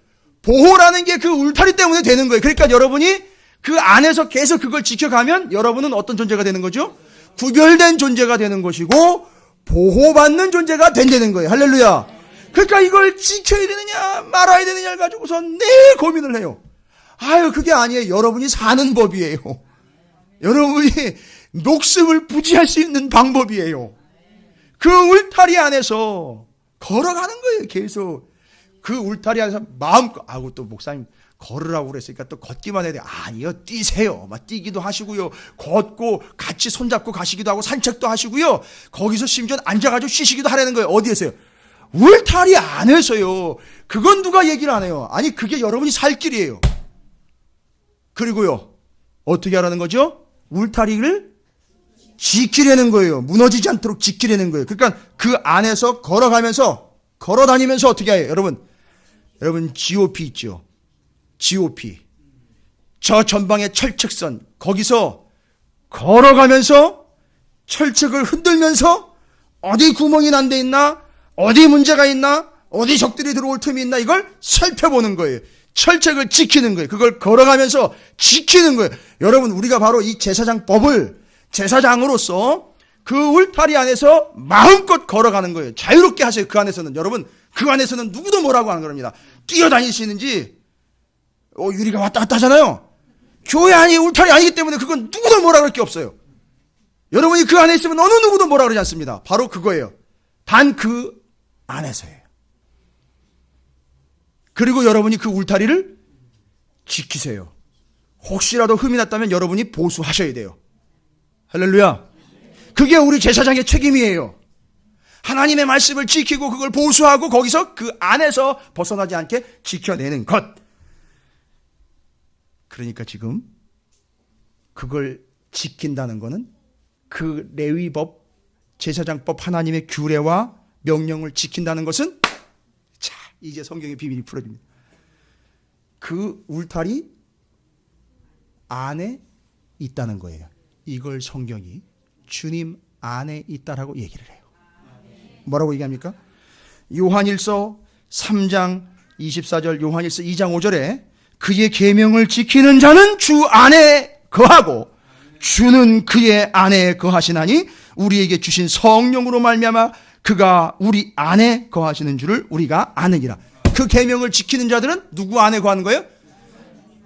보호라는 게 그 울타리 때문에 되는 거예요. 그러니까 여러분이 그 안에서 계속 그걸 지켜가면 여러분은 어떤 존재가 되는 거죠? 구별된 존재가 되는 것이고 보호받는 존재가 된다는 거예요. 할렐루야. 그러니까 이걸 지켜야 되느냐 말아야 되느냐를 가지고서 늘 고민을 해요. 그게 아니에요. 여러분이 사는 법이에요. 여러분이 목숨을 부지할 수 있는 방법이에요. 그 울타리 안에서 걸어가는 거예요. 계속 그 울타리 안에서 마음껏 또 목사님 걸으라고 그랬으니까 또 걷기만 해야 돼. 아니요, 뛰세요. 막 뛰기도 하시고요. 걷고 같이 손잡고 가시기도 하고 산책도 하시고요. 거기서 심지어 앉아가지고 쉬시기도 하라는 거예요. 어디에서요? 울타리 안에서요. 그건 누가 얘기를 안 해요. 아니 그게 여러분이 살 길이에요. 그리고요. 어떻게 하라는 거죠? 울타리를 지키려는 거예요. 무너지지 않도록 지키려는 거예요. 그러니까 그 안에서 걸어가면서 걸어다니면서 어떻게 해요? 여러분 GOP 있죠? GOP. 저 전방의 철책선 거기서 걸어가면서 철책을 흔들면서 어디 구멍이 난 데 있나? 어디 문제가 있나? 어디 적들이 들어올 틈이 있나? 이걸 살펴보는 거예요. 철책을 지키는 거예요. 그걸 걸어가면서 지키는 거예요. 여러분 우리가 바로 이 제사장법을 제사장으로서 그 울타리 안에서 마음껏 걸어가는 거예요. 자유롭게 하세요. 그 안에서는 여러분 그 안에서는 누구도 뭐라고 하는 겁니다. 뛰어다니시는지 유리가 왔다 갔다 하잖아요. 교회 안이 울타리 아니기 때문에 그건 누구도 뭐라 그럴 게 없어요. 여러분이 그 안에 있으면 어느 누구도 뭐라 그러지 않습니다. 바로 그거예요. 단 그 안에서예요. 그리고 여러분이 그 울타리를 지키세요. 혹시라도 흠이 났다면 여러분이 보수하셔야 돼요. 할렐루야. 그게 우리 제사장의 책임이에요. 하나님의 말씀을 지키고 그걸 보수하고 거기서 그 안에서 벗어나지 않게 지켜내는 것. 그러니까 지금 그걸 지킨다는 것은 그 레위법, 제사장법 하나님의 규례와 명령을 지킨다는 것은 자, 이제 성경의 비밀이 풀어집니다. 그 울타리 안에 있다는 거예요. 이걸 성경이 주님 안에 있다라고 얘기를 해요. 뭐라고 얘기합니까? 요한일서 3장 24절, 요한일서 2장 5절에 그의 계명을 지키는 자는 주 안에 거하고 주는 그의 안에 거하시나니 우리에게 주신 성령으로 말미암아 그가 우리 안에 거하시는 줄을 우리가 아느니라. 그 계명을 지키는 자들은 누구 안에 거하는 거예요?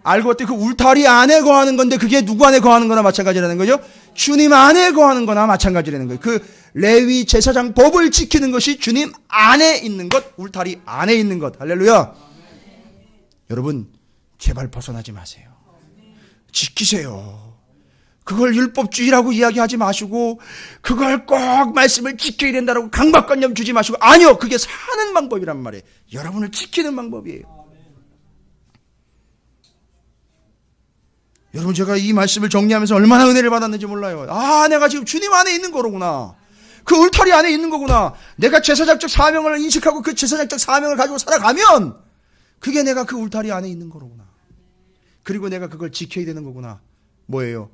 알고 봤더니 그 울타리 안에 거하는 건데 그게 누구 안에 거하는 거나 마찬가지라는 거죠. 주님 안에 거하는 거나 마찬가지라는 거예요. 그 레위 제사장 법을 지키는 것이 주님 안에 있는 것, 울타리 안에 있는 것. 할렐루야. 여러분 제발 벗어나지 마세요. 지키세요. 그걸 율법주의라고 이야기하지 마시고 그걸 꼭 말씀을 지켜야 된다라고 강박관념 주지 마시고, 아니요, 그게 사는 방법이란 말이에요. 여러분을 지키는 방법이에요. 여러분 제가 이 말씀을 정리하면서 얼마나 은혜를 받았는지 몰라요. 아, 내가 지금 주님 안에 있는 거로구나. 그 울타리 안에 있는 거구나. 내가 제사장적 사명을 인식하고 그 제사장적 사명을 가지고 살아가면 그게 내가 그 울타리 안에 있는 거로구나. 그리고 내가 그걸 지켜야 되는 거구나. 뭐예요?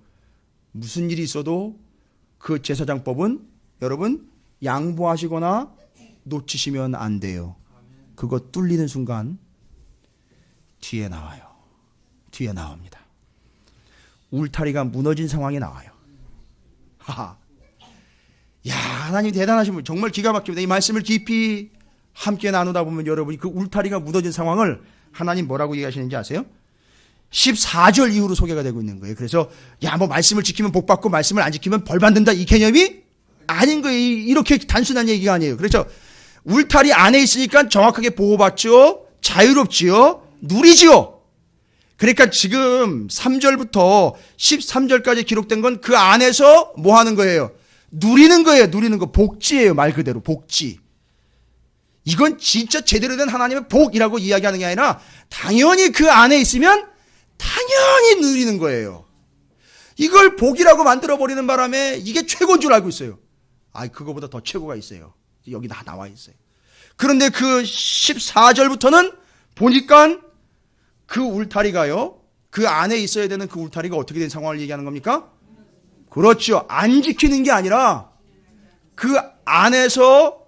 무슨 일이 있어도 그 제사장법은 여러분 양보하시거나 놓치시면 안 돼요. 그거 뚫리는 순간 뒤에 나와요. 뒤에 나옵니다. 울타리가 무너진 상황이 나와요. 하하. 야, 하나님 대단하신 분, 정말 기가 막힙니다. 이 말씀을 깊이 함께 나누다 보면 여러분이 그 울타리가 무너진 상황을 하나님 뭐라고 얘기하시는지 아세요? 14절 이후로 소개가 되고 있는 거예요. 그래서 야, 뭐 말씀을 지키면 복 받고 말씀을 안 지키면 벌 받는다, 이 개념이 아닌 거예요. 이렇게 단순한 얘기가 아니에요. 그렇죠? 울타리 안에 있으니까 정확하게 보호받죠, 자유롭지요, 누리지요. 그러니까 지금 3절부터 13절까지 기록된 건 그 안에서 뭐 하는 거예요? 누리는 거예요. 누리는 거. 복지예요. 말 그대로 복지. 이건 진짜 제대로 된 하나님의 복이라고 이야기하는 게 아니라 당연히 그 안에 있으면 당연히 누리는 거예요. 이걸 복이라고 만들어버리는 바람에 이게 최고인 줄 알고 있어요. 아, 그거보다 더 최고가 있어요. 여기 다 나와 있어요. 그런데 그 14절부터는 보니까 그 울타리가요, 그 안에 있어야 되는 그 울타리가 어떻게 된 상황을 얘기하는 겁니까? 그렇죠. 안 지키는 게 아니라 그 안에서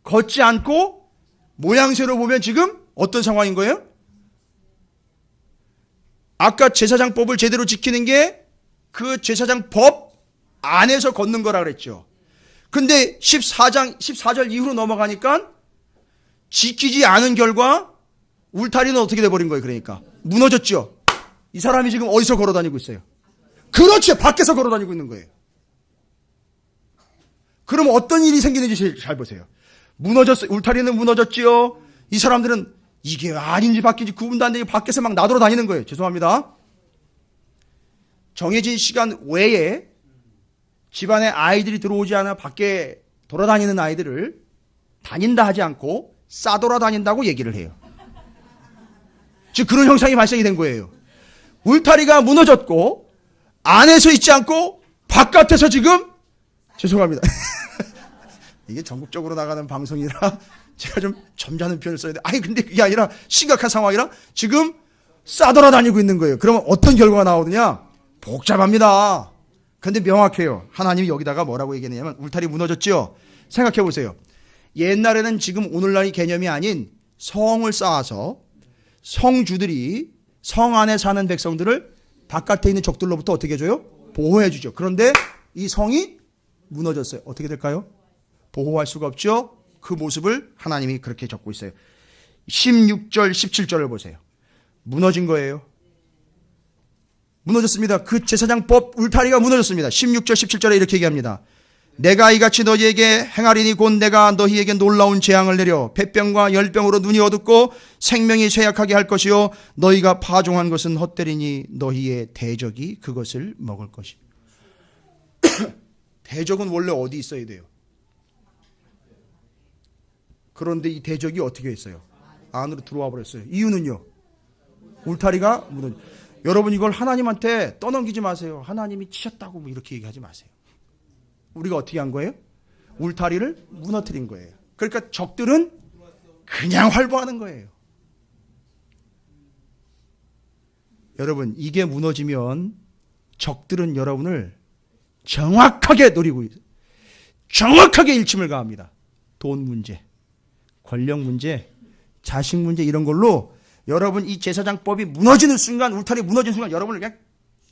걷지 않고 모양새로 보면 지금 어떤 상황인 거예요? 아까 제사장법을 제대로 지키는 게 그 제사장법 안에서 걷는 거라 그랬죠. 근데 14절 이후로 넘어가니까 지키지 않은 결과 울타리는 어떻게 돼버린 거예요? 그러니까 무너졌죠. 이 사람이 지금 어디서 걸어다니고 있어요? 그렇죠. 밖에서 걸어다니고 있는 거예요. 그럼 어떤 일이 생기는지 잘 보세요. 무너졌어요. 울타리는 무너졌지요. 이 사람들은 이게 아닌지 밖인지 구분도 안 되게 밖에서 막 나돌아다니는 거예요. 죄송합니다. 정해진 시간 외에 집안에 아이들이 들어오지 않아 밖에 돌아다니는 아이들을 다닌다 하지 않고 싸돌아다닌다고 얘기를 해요. 즉 그런 형상이 발생이 된 거예요. 울타리가 무너졌고 안에서 있지 않고 바깥에서 지금, 죄송합니다. 이게 전국적으로 나가는 방송이라 제가 좀 점잖은 표현을 써야 돼. 아니 근데 그게 아니라 심각한 상황이라 지금 싸돌아다니고 있는 거예요. 그러면 어떤 결과가 나오느냐? 복잡합니다. 근데 명확해요. 하나님이 여기다가 뭐라고 얘기했냐면 울타리 무너졌죠? 생각해 보세요. 옛날에는 지금 오늘날의 개념이 아닌 성을 쌓아서 성주들이 성 안에 사는 백성들을 바깥에 있는 적들로부터 어떻게 해줘요? 보호해 주죠. 그런데 이 성이 무너졌어요. 어떻게 될까요? 보호할 수가 없죠. 그 모습을 하나님이 그렇게 적고 있어요. 16절 17절을 보세요. 무너진 거예요. 무너졌습니다. 그 제사장법 울타리가 무너졌습니다. 16절 17절에 이렇게 얘기합니다. 내가 이같이 너희에게 행하리니 곧 내가 너희에게 놀라운 재앙을 내려 폐병과 열병으로 눈이 어둡고 생명이 쇠약하게 할 것이요 너희가 파종한 것은 헛되리니 너희의 대적이 그것을 먹을 것이요. 대적은 원래 어디 있어야 돼요? 그런데 이 대적이 어떻게 했어요? 안으로 들어와 버렸어요. 이유는요? 울타리가 무너져. 여러분 이걸 하나님한테 떠넘기지 마세요. 하나님이 치셨다고 뭐 이렇게 얘기하지 마세요. 우리가 어떻게 한 거예요? 울타리를 무너뜨린 거예요. 그러니까 적들은 그냥 활보하는 거예요. 여러분 이게 무너지면 적들은 여러분을 정확하게 노리고 있어요. 정확하게 일침을 가합니다. 돈 문제, 권력 문제, 자식 문제 이런 걸로 여러분 이 제사장법이 무너지는 순간, 울타리 무너지는 순간 여러분을 그냥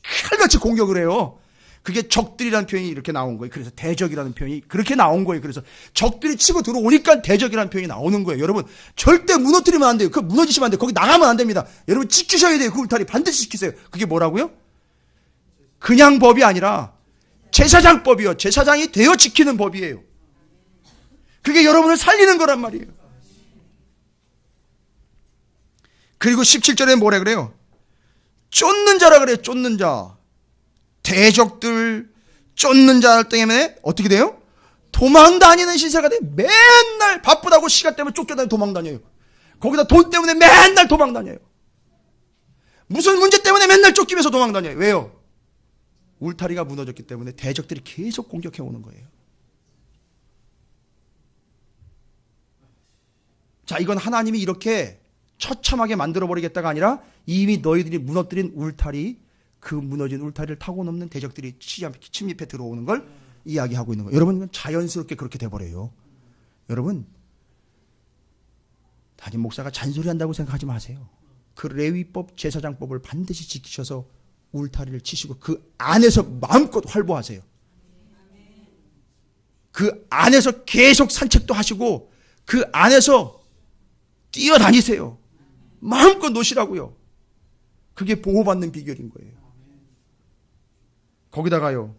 칼같이 공격을 해요. 그게 적들이라는 표현이 이렇게 나온 거예요. 그래서 대적이라는 표현이 그렇게 나온 거예요. 그래서 적들이 치고 들어오니까 대적이라는 표현이 나오는 거예요. 여러분, 절대 무너뜨리면 안 돼요. 그 무너지시면 안 돼요. 거기 나가면 안 됩니다. 여러분, 지키셔야 돼요. 그 울타리 반드시 지키세요. 그게 뭐라고요? 그냥 법이 아니라 제사장법이요. 제사장이 되어 지키는 법이에요. 그게 여러분을 살리는 거란 말이에요. 그리고 17절에 뭐래 그래요? 쫓는 자라 그래요. 쫓는 자. 대적들 쫓는 자 때문에 어떻게 돼요? 도망 다니는 신세가 돼요. 맨날 바쁘다고 시간 때문에 쫓겨다니고 도망 다녀요. 거기다 돈 때문에 맨날 도망 다녀요. 무슨 문제 때문에 맨날 쫓기면서 도망 다녀요. 왜요? 울타리가 무너졌기 때문에 대적들이 계속 공격해 오는 거예요. 자, 이건 하나님이 이렇게 처참하게 만들어버리겠다가 아니라 이미 너희들이 무너뜨린 울타리, 그 무너진 울타리를 타고 넘는 대적들이 침입해 들어오는 걸 이야기하고 있는 거예요. 여러분, 자연스럽게 그렇게 돼버려요. 여러분, 담임 목사가 잔소리한다고 생각하지 마세요. 그 레위법, 제사장법을 반드시 지키셔서 울타리를 치시고 그 안에서 마음껏 활보하세요. 그 안에서 계속 산책도 하시고 그 안에서 뛰어다니세요. 마음껏 노시라고요. 그게 보호받는 비결인 거예요. 거기다가요,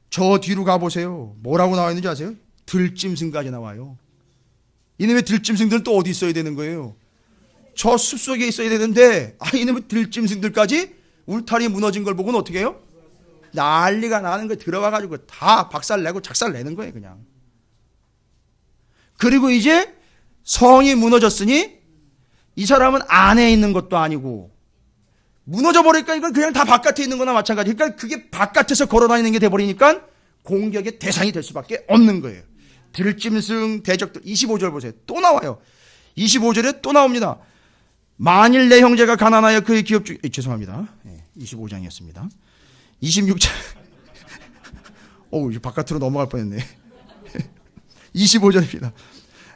저 뒤로 가보세요. 뭐라고 나와 있는지 아세요? 들짐승까지 나와요. 이놈의 들짐승들은 또 어디 있어야 되는 거예요? 저 숲속에 있어야 되는데, 이놈의 들짐승들까지 울타리 무너진 걸 보고는 어떻게 해요? 난리가 나는 거예요. 들어와가지고 다 박살내고 작살내는 거예요, 그냥. 그리고 이제 성이 무너졌으니 이 사람은 안에 있는 것도 아니고 무너져 버리니까 이건 그냥 다 바깥에 있는 거나 마찬가지. 그러니까 그게 바깥에서 걸어다니는 게 돼버리니까 공격의 대상이 될 수밖에 없는 거예요. 들짐승, 대적들. 25절 보세요. 또 나와요. 25절에 또 나옵니다. 만일 내 형제가 가난하여 그의 기업 중, 죄송합니다. 25장이었습니다. 26장. 바깥으로 넘어갈 뻔했네. 25절입니다.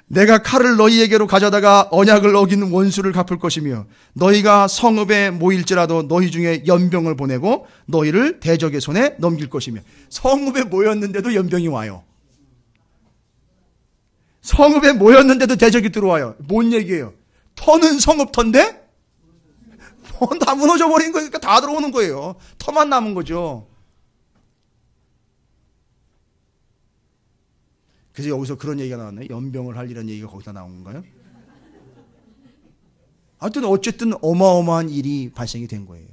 내가 칼을 너희에게로 가져다가 언약을 어긴 원수를 갚을 것이며 너희가 성읍에 모일지라도 너희 중에 연병을 보내고 너희를 대적의 손에 넘길 것이며. 성읍에 모였는데도 연병이 와요. 성읍에 모였는데도 대적이 들어와요. 뭔 얘기예요? 터는 성읍 터인데 다 무너져 버린 거니까 다 들어오는 거예요. 터만 남은 거죠. 그래서 여기서 그런 얘기가 나왔네. 연병을 할 이런 얘기가 거기다 나온 건가요? 하여튼 어쨌든 어마어마한 일이 발생이 된 거예요.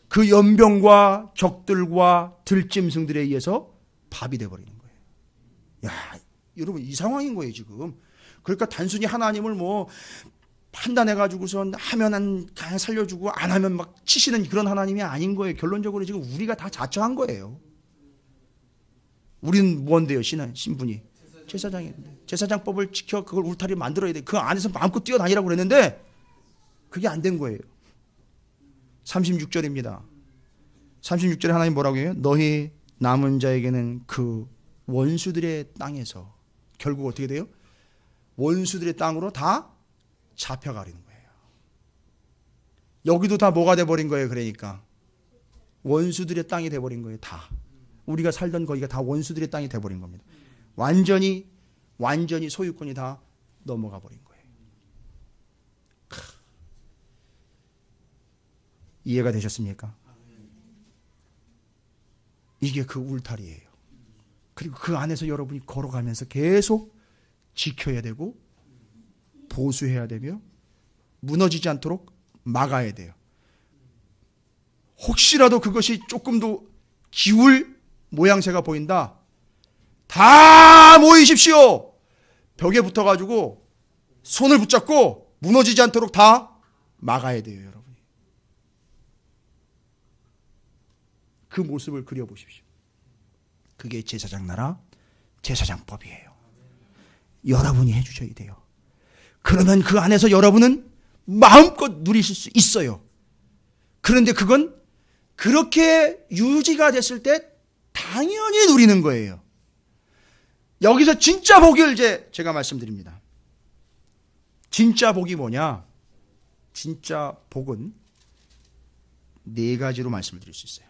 그 연병과 적들과 들짐승들에 의해서 밥이 돼버리는 거예요. 야, 여러분, 이 상황인 거예요 지금. 그러니까 단순히 하나님을 판단해가지고선 하면 그냥 살려주고 안 하면 막 치시는 그런 하나님이 아닌 거예요. 결론적으로 지금 우리가 다 자처한 거예요. 우리는 뭔데요? 신분이 제사장인데 제사장법을 지켜 그걸 울타리 만들어야 돼. 그 안에서 마음껏 뛰어다니라고 그랬는데 그게 안 된 거예요. 36절입니다. 36절에 하나님 뭐라고 해요? 너희 남은 자에게는 그 원수들의 땅에서 결국 어떻게 돼요? 원수들의 땅으로 다 잡혀가리는 거예요. 여기도 다 뭐가 돼버린 거예요? 그러니까 원수들의 땅이 돼버린 거예요. 다. 우리가 살던 거기가 다 원수들의 땅이 돼버린 겁니다. 완전히 소유권이 다 넘어가 버린 거예요. 이해가 되셨습니까? 이게 그 울타리예요. 그리고 그 안에서 여러분이 걸어가면서 계속 지켜야 되고 보수해야 되며 무너지지 않도록 막아야 돼요. 혹시라도 그것이 조금도 기울 모양새가 보인다. 다 모이십시오. 벽에 붙어가지고 손을 붙잡고 무너지지 않도록 다 막아야 돼요, 여러분이. 그 모습을 그려보십시오. 그게 제사장 나라, 제사장법이에요. 여러분이 해주셔야 돼요. 그러면 그 안에서 여러분은 마음껏 누리실 수 있어요. 그런데 그건 그렇게 유지가 됐을 때 당연히 누리는 거예요. 여기서 진짜 복을 제가 말씀드립니다. 진짜 복이 뭐냐? 진짜 복은 네 가지로 말씀을 드릴 수 있어요.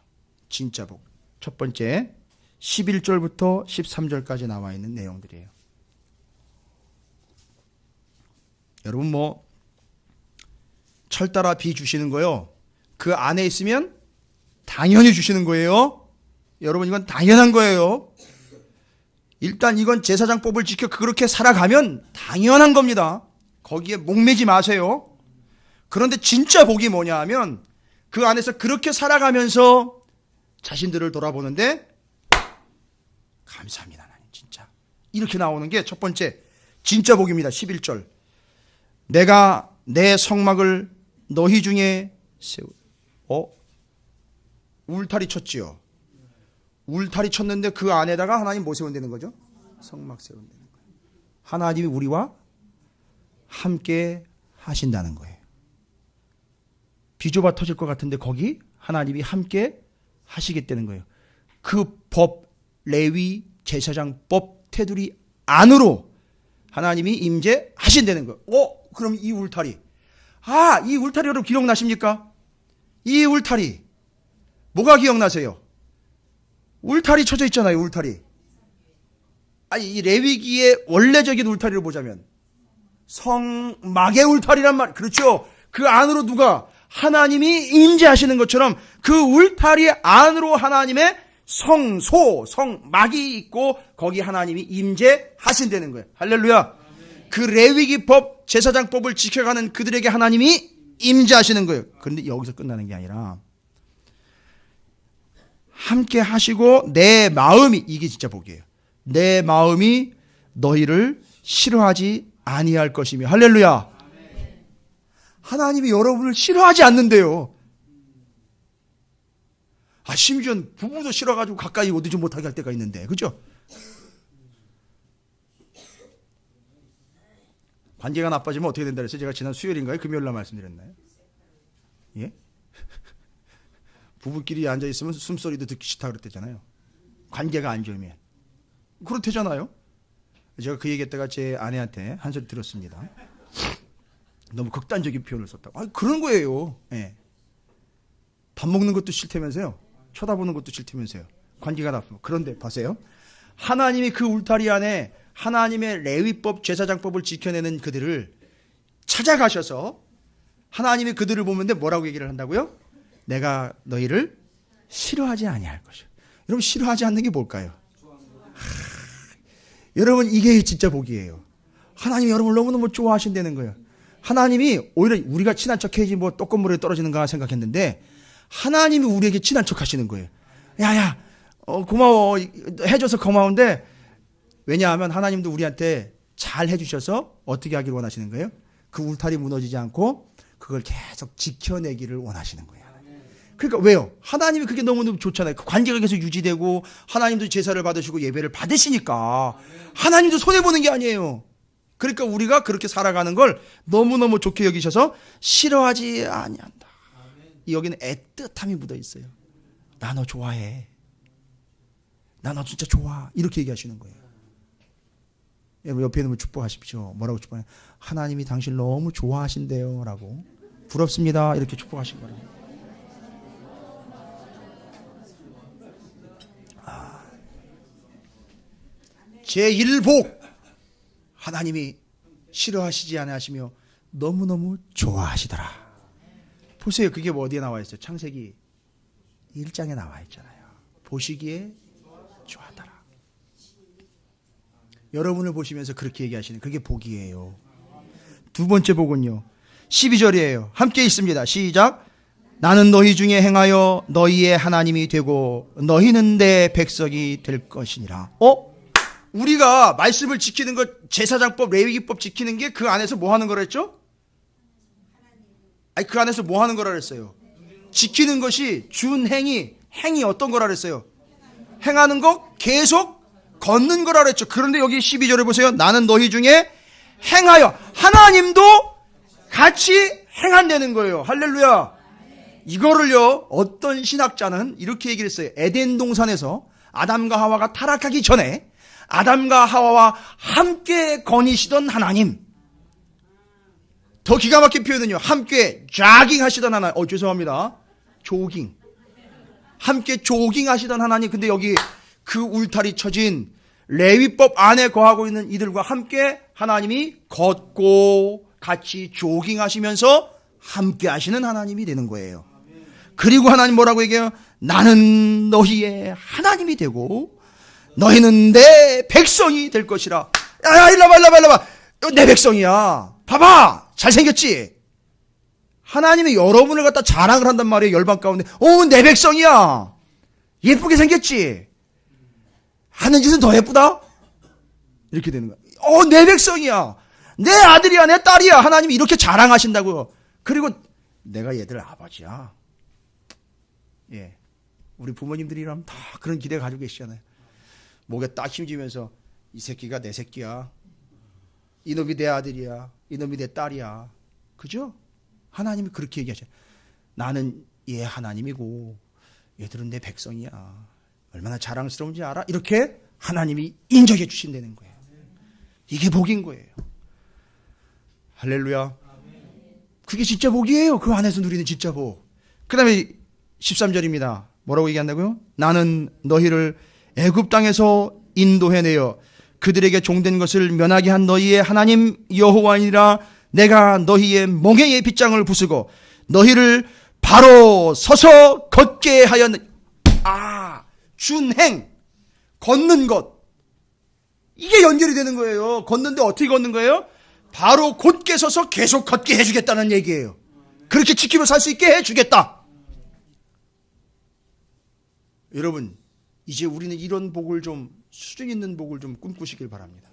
진짜 복. 첫 번째 11절부터 13절까지 나와 있는 내용들이에요. 여러분 철 따라 비 주시는 거요. 그 안에 있으면 당연히 주시는 거예요. 여러분 이건 당연한 거예요. 일단 이건 제사장법을 지켜 그렇게 살아가면 당연한 겁니다. 거기에 목매지 마세요. 그런데 진짜 복이 뭐냐 하면 그 안에서 그렇게 살아가면서 자신들을 돌아보는데 감사합니다 하나님 진짜. 이렇게 나오는 게 첫 번째 진짜 복입니다. 11절 내가 내 성막을 너희 중에 세우. 울타리 쳤지요. 울타리 쳤는데 그 안에다가 하나님 뭐 세운다는 거죠? 성막 세운다는 거예요. 하나님이 우리와 함께 하신다는 거예요. 비좁아 터질 것 같은데 거기 하나님이 함께 하시겠다는 거예요. 그 법, 레위, 제사장법 테두리 안으로 하나님이 임재하신다는 거예요. 그럼 이 울타리. 이 울타리 여러분 기억나십니까? 이 울타리. 뭐가 기억나세요? 울타리 쳐져 있잖아요, 울타리. 이 레위기의 원래적인 울타리를 보자면 성막의 울타리란 말, 그렇죠? 그 안으로 누가? 하나님이 임재하시는 것처럼 그 울타리 안으로 하나님의 성소, 성막이 있고 거기 하나님이 임재하신다는 거예요. 할렐루야. 그 레위기법, 제사장법을 지켜가는 그들에게 하나님이 임재하시는 거예요. 그런데 여기서 끝나는 게 아니라 함께 하시고 내 마음이, 이게 진짜 복이에요. 내 마음이 너희를 싫어하지 아니할 것이며. 할렐루야. 하나님이 여러분을 싫어하지 않는데요. 심지어 부부도 싫어가지고 가까이 오지 못하게 할 때가 있는데, 그죠? 관계가 나빠지면 어떻게 된다 그랬어요? 제가 지난 수요일인가요? 금요일날 말씀드렸나요? 예? 부부끼리 앉아있으면 숨소리도 듣기 싫다 그랬대잖아요. 관계가 안 좋으면. 그렇대잖아요. 제가 그 얘기했다가 제 아내한테 한 소리 들었습니다. 너무 극단적인 표현을 썼다고. 그런 거예요. 예. 밥 먹는 것도 싫다면서요. 쳐다보는 것도 싫다면서요. 관계가 나쁘면. 그런데 보세요. 하나님이 그 울타리 안에 하나님의 레위법, 제사장법을 지켜내는 그들을 찾아가셔서 하나님이 그들을 보는데 뭐라고 얘기를 한다고요? 내가 너희를 싫어하지 아니할 것이요. 여러분 싫어하지 않는 게 뭘까요? 여러분 이게 진짜 복이에요. 하나님이 여러분을 너무너무 좋아하신다는 거예요. 하나님이 오히려 우리가 친한 척해야지 떡건물에 떨어지는가 생각했는데 하나님이 우리에게 친한 척 하시는 거예요. 야야 고마워 해줘서 고마운데 왜냐하면 하나님도 우리한테 잘 해주셔서 어떻게 하기를 원하시는 거예요? 그 울타리 무너지지 않고 그걸 계속 지켜내기를 원하시는 거예요. 그러니까 왜요? 하나님이 그게 너무너무 좋잖아요. 그 관계가 계속 유지되고 하나님도 제사를 받으시고 예배를 받으시니까 하나님도 손해보는 게 아니에요. 그러니까 우리가 그렇게 살아가는 걸 너무너무 좋게 여기셔서 싫어하지 아니한다. 여기는 애틋함이 묻어 있어요. 나 너 좋아해. 나 너 진짜 좋아. 이렇게 얘기하시는 거예요. 여러분 옆에 있는 분 축복하십시오. 뭐라고 축복해요? 하나님이 당신을 너무 좋아하신대요 라고. 부럽습니다. 이렇게 축복하신 거라고. 제1복 하나님이 싫어하시지 않으시며 너무너무 좋아하시더라. 보세요. 그게 어디에 나와 있어요? 창세기 1장에 나와 있잖아요. 보시기에 좋아하더라. 여러분을 보시면서 그렇게 얘기하시는 그게 복이에요. 두 번째 복은요 12절이에요. 함께 있습니다. 시작. 나는 너희 중에 행하여 너희의 하나님이 되고 너희는 내 백성이 될 것이니라. 우리가 말씀을 지키는 것, 제사장법, 레위기법 지키는 게 그 안에서 뭐 하는 거라 했죠? 그 안에서 뭐 하는 거라 그랬어요? 지키는 것이 준행이, 행이 어떤 거라 그랬어요? 행하는 거 계속 걷는 거라 그랬죠. 그런데 여기 12절에 보세요. 나는 너희 중에 행하여. 하나님도 같이 행한다는 거예요. 할렐루야. 이거를요, 어떤 신학자는 이렇게 얘기를 했어요. 에덴 동산에서 아담과 하와가 타락하기 전에 아담과 하와와 함께 거니시던 하나님. 더 기가 막힌 표현은요. 함께 조깅 하시던 하나님. 죄송합니다. 조깅. 함께 조깅하시던 하나님, 근데 여기 그 울타리 쳐진 레위법 안에 거하고 있는 이들과 함께 하나님이 걷고 같이 조깅하시면서 함께 하시는 하나님이 되는 거예요. 그리고 하나님 뭐라고 얘기해요? 나는 너희의 하나님이 되고 너희는 내 백성이 될 것이라. 야, 일로 와봐. 내 백성이야. 봐봐, 잘생겼지? 하나님이 여러분을 갖다 자랑을 한단 말이에요. 열방 가운데. 내 백성이야. 예쁘게 생겼지? 하는 짓은 더 예쁘다? 이렇게 되는 거야. 내 백성이야. 내 아들이야, 내 딸이야. 하나님이 이렇게 자랑하신다고요. 그리고 내가 얘들 아버지야. 예. 우리 부모님들이라면 다 그런 기대 가지고 계시잖아요. 목에 딱 힘주면서 이 새끼가 내 새끼야. 이놈이 내 아들이야. 이놈이 내 딸이야. 그죠? 하나님이 그렇게 얘기하죠. 나는 얘 하나님이고 얘들은 내 백성이야. 얼마나 자랑스러운지 알아? 이렇게 하나님이 인정해 주신다는 거예요. 이게 복인 거예요. 할렐루야. 그게 진짜 복이에요. 그 안에서 누리는 진짜 복. 그 다음에 13절입니다. 뭐라고 얘기한다고요? 나는 너희를 애굽 땅에서 인도해내어 그들에게 종된 것을 면하게 한 너희의 하나님 여호와니라. 내가 너희의 멍에의 빗장을 부수고 너희를 바로 서서 걷게 하였느. 준행, 걷는 것, 이게 연결이 되는 거예요. 걷는데 어떻게 걷는 거예요? 바로 곧게 서서 계속 걷게 해주겠다는 얘기예요. 그렇게 지키며 살 수 있게 해주겠다. 여러분, 이제 우리는 이런 복을 좀, 수준 있는 복을 좀 꿈꾸시길 바랍니다.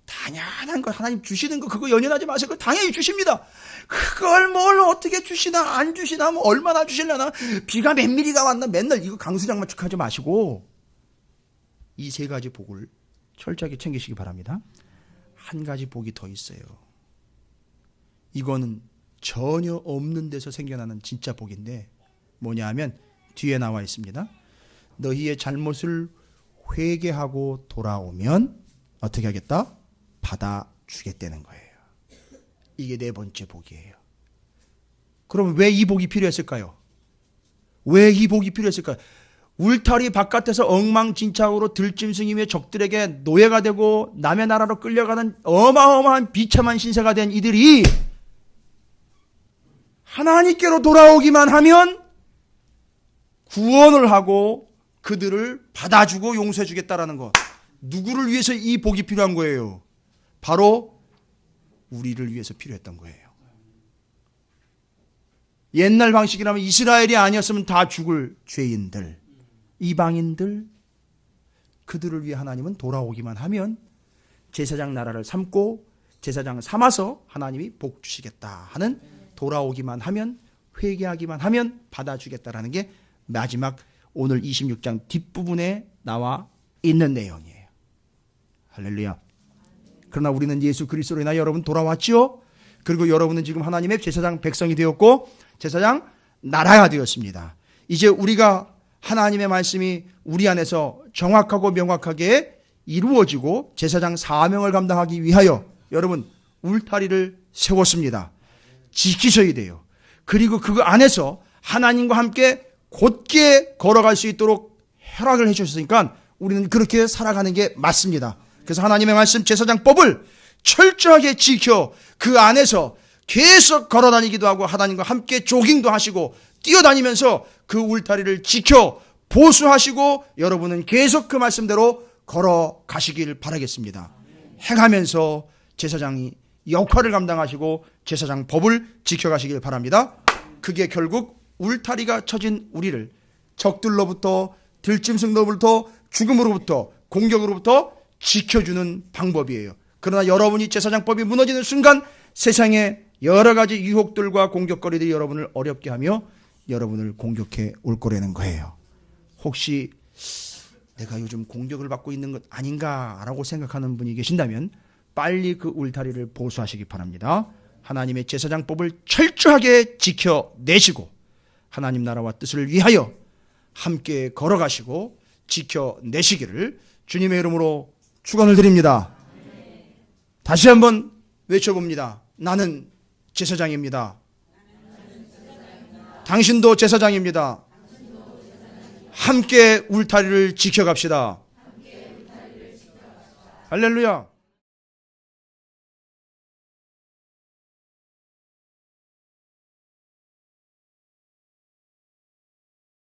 당연한 거, 하나님 주시는 거 그거 연연하지 마세요. 그거 당연히 주십니다. 그걸 뭘 어떻게 주시나 안 주시나 뭐 얼마나 주실려나, 비가 몇 미리가 왔나 맨날 이거 강수량만 축하하지 마시고 이 세 가지 복을 철저하게 챙기시기 바랍니다. 한 가지 복이 더 있어요. 이거는 전혀 없는 데서 생겨나는 진짜 복인데 뭐냐 하면 뒤에 나와 있습니다. 너희의 잘못을 회개하고 돌아오면 어떻게 하겠다? 받아주겠다는 거예요. 이게 네 번째 복이에요. 그럼 왜 이 복이 필요했을까요? 왜 이 복이 필요했을까요? 울타리 바깥에서 엉망진창으로 들짐승이며 적들에게 노예가 되고 남의 나라로 끌려가는 어마어마한 비참한 신세가 된 이들이 하나님께로 돌아오기만 하면 구원을 하고 그들을 받아주고 용서해 주겠다라는 것. 누구를 위해서 이 복이 필요한 거예요? 바로 우리를 위해서 필요했던 거예요. 옛날 방식이라면 이스라엘이 아니었으면 다 죽을 죄인들, 이방인들, 그들을 위해 하나님은 돌아오기만 하면 제사장 나라를 삼고 제사장 삼아서 하나님이 복 주시겠다 하는, 돌아오기만 하면, 회개하기만 하면 받아주겠다라는 게 마지막 오늘 26장 뒷부분에 나와 있는 내용이에요. 할렐루야. 그러나 우리는 예수 그리스도로 인하여 여러분 돌아왔지요. 그리고 여러분은 지금 하나님의 제사장 백성이 되었고 제사장 나라가 되었습니다. 이제 우리가 하나님의 말씀이 우리 안에서 정확하고 명확하게 이루어지고 제사장 사명을 감당하기 위하여 여러분 울타리를 세웠습니다. 지키셔야 돼요. 그리고 그 안에서 하나님과 함께 곧게 걸어갈 수 있도록 허락을 해주셨으니까 우리는 그렇게 살아가는 게 맞습니다. 그래서 하나님의 말씀 제사장법을 철저하게 지켜 그 안에서 계속 걸어다니기도 하고 하나님과 함께 조깅도 하시고 뛰어다니면서 그 울타리를 지켜 보수하시고 여러분은 계속 그 말씀대로 걸어가시길 바라겠습니다. 행하면서 제사장이 역할을 감당하시고 제사장법을 지켜가시길 바랍니다. 그게 결국 울타리가 쳐진 우리를 적들로부터, 들짐승로부터, 죽음으로부터, 공격으로부터 지켜주는 방법이에요. 그러나 여러분이 제사장법이 무너지는 순간 세상의 여러 가지 유혹들과 공격거리들이 여러분을 어렵게 하며 여러분을 공격해 올 거라는 거예요. 혹시 내가 요즘 공격을 받고 있는 것 아닌가라고 생각하는 분이 계신다면 빨리 그 울타리를 보수하시기 바랍니다. 하나님의 제사장법을 철저하게 지켜내시고 하나님 나라와 뜻을 위하여 함께 걸어가시고 지켜내시기를 주님의 이름으로 축원을 드립니다. 다시 한번 외쳐봅니다. 나는 제사장입니다. 당신도 제사장입니다. 함께 울타리를 지켜갑시다. 할렐루야.